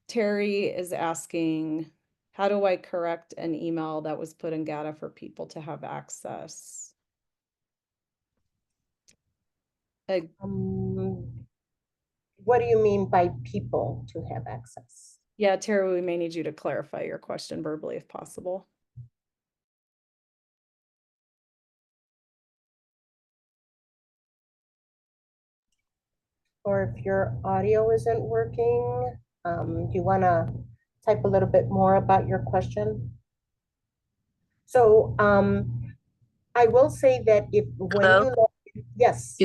Terry is asking, how do I correct an email that was put in GATA for people to have access? What do you mean by people to have access? Yeah, Terry, we may need you to clarify your question verbally if possible. Or if your audio isn't working, do you want to type a little bit more about your question? So I will say that if when Hello? you, yes.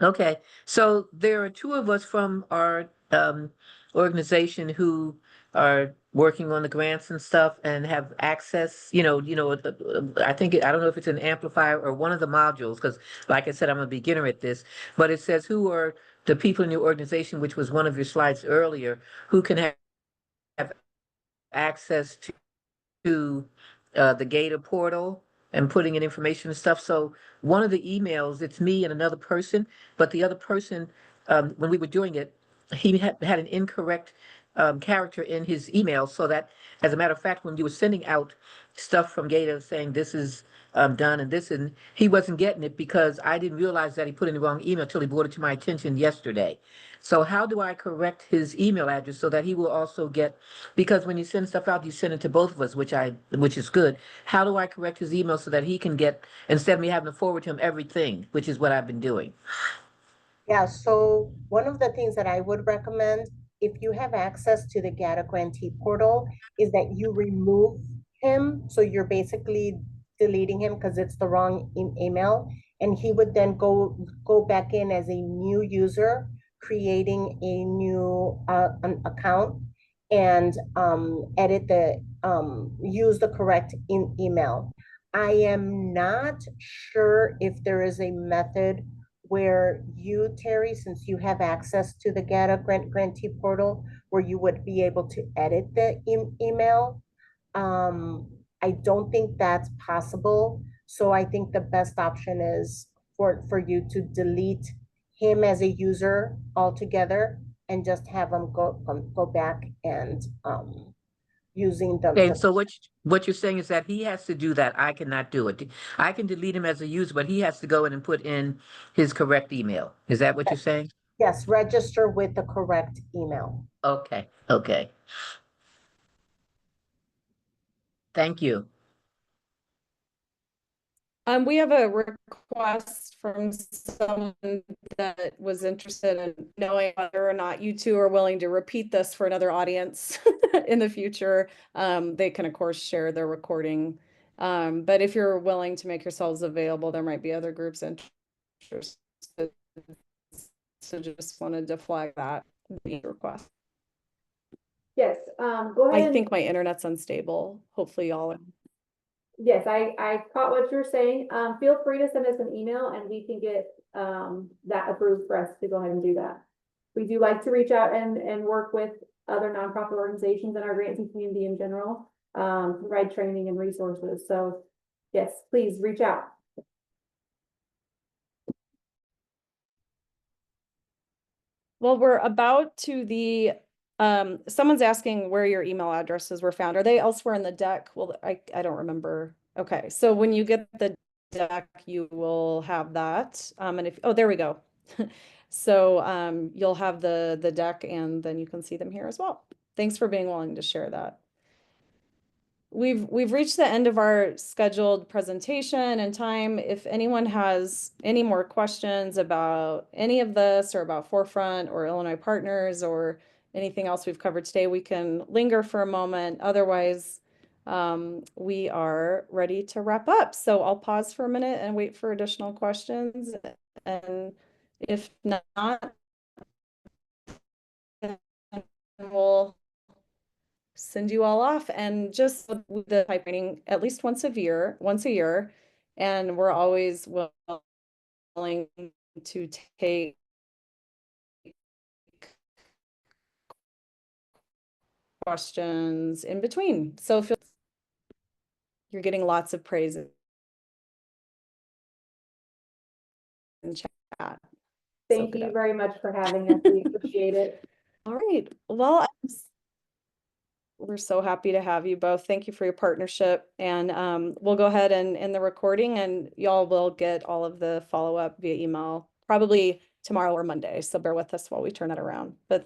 Okay, so there are 2 of us from our organization who are working on the grants and stuff and have access, I think, I don't know if it's an amplifier or one of the modules, because like I said, I'm a beginner at this, but it says who are the people in your organization, which was one of your slides earlier, who can have access to the GATA portal and putting in information and stuff. So one of the emails, it's me and another person, but the other person, when we were doing it, he had an incorrect character in his email. So that, as a matter of fact, when you were sending out stuff from GATA saying this is done and this, and he wasn't getting it because I didn't realize that he put in the wrong email till he brought it to my attention yesterday. So how do I correct his email address so that he will also get, because when you send stuff out, you send it to both of us, which is good. How do I correct his email so that he can get, instead of me having to forward him everything, which is what I've been doing? Yeah, so one of the things that I would recommend, if you have access to the GATA grantee portal, is that you remove him. So you're basically deleting him because it's the wrong email. And he would then go back in as a new user, creating a new an account, and edit use the correct email. I am not sure if there is a method where you, Terry, since you have access to the GATA grantee portal, where you would be able to edit the email. I don't think that's possible. So I think the best option is for you to delete him as a user altogether and just have him go back and using Okay, so what you're saying is that he has to do that. I cannot do it. I can delete him as a user, but he has to go in and put in his correct email. Is that what you're saying? Yes, register with the correct email. Okay, okay. Thank you. We have a request from someone that was interested in knowing whether or not you 2 are willing to repeat this for another audience in the future. They can, of course, share their recording. But if you're willing to make yourselves available, there might be other groups interested. So just wanted to flag that request. Yes, go ahead. I think my internet's unstable. Hopefully y'all are. Yes, I caught what you're saying. Feel free to send us an email and we can get that approved for us to go ahead and do that. We do like to reach out and work with other nonprofit organizations and our granting community in general, provide training and resources. So yes, please reach out. Well, we're about to the, someone's asking where your email addresses were found. Are they elsewhere in the deck? Well, I don't remember. Okay, so when you get the deck, you will have that. And if, oh, there we go. So you'll have the deck and then you can see them here as well. Thanks for being willing to share that. We've reached the end of our scheduled presentation and time. If anyone has any more questions about any of this or about Forefront or Illinois Partners or anything else we've covered today, we can linger for a moment. Otherwise, we are ready to wrap up. So I'll pause for a minute and wait for additional questions. And if not, then we'll send you all off, and just with the type training at least once a year, and we're always willing to take questions in between. So if you're getting lots of praise in chat. Thank you very much for having us. We appreciate it. All right. Well, we're so happy to have you both. Thank you for your partnership. And we'll go ahead and end the recording, and y'all will get all of the follow-up via email, probably tomorrow or Monday. So bear with us while we turn it around. But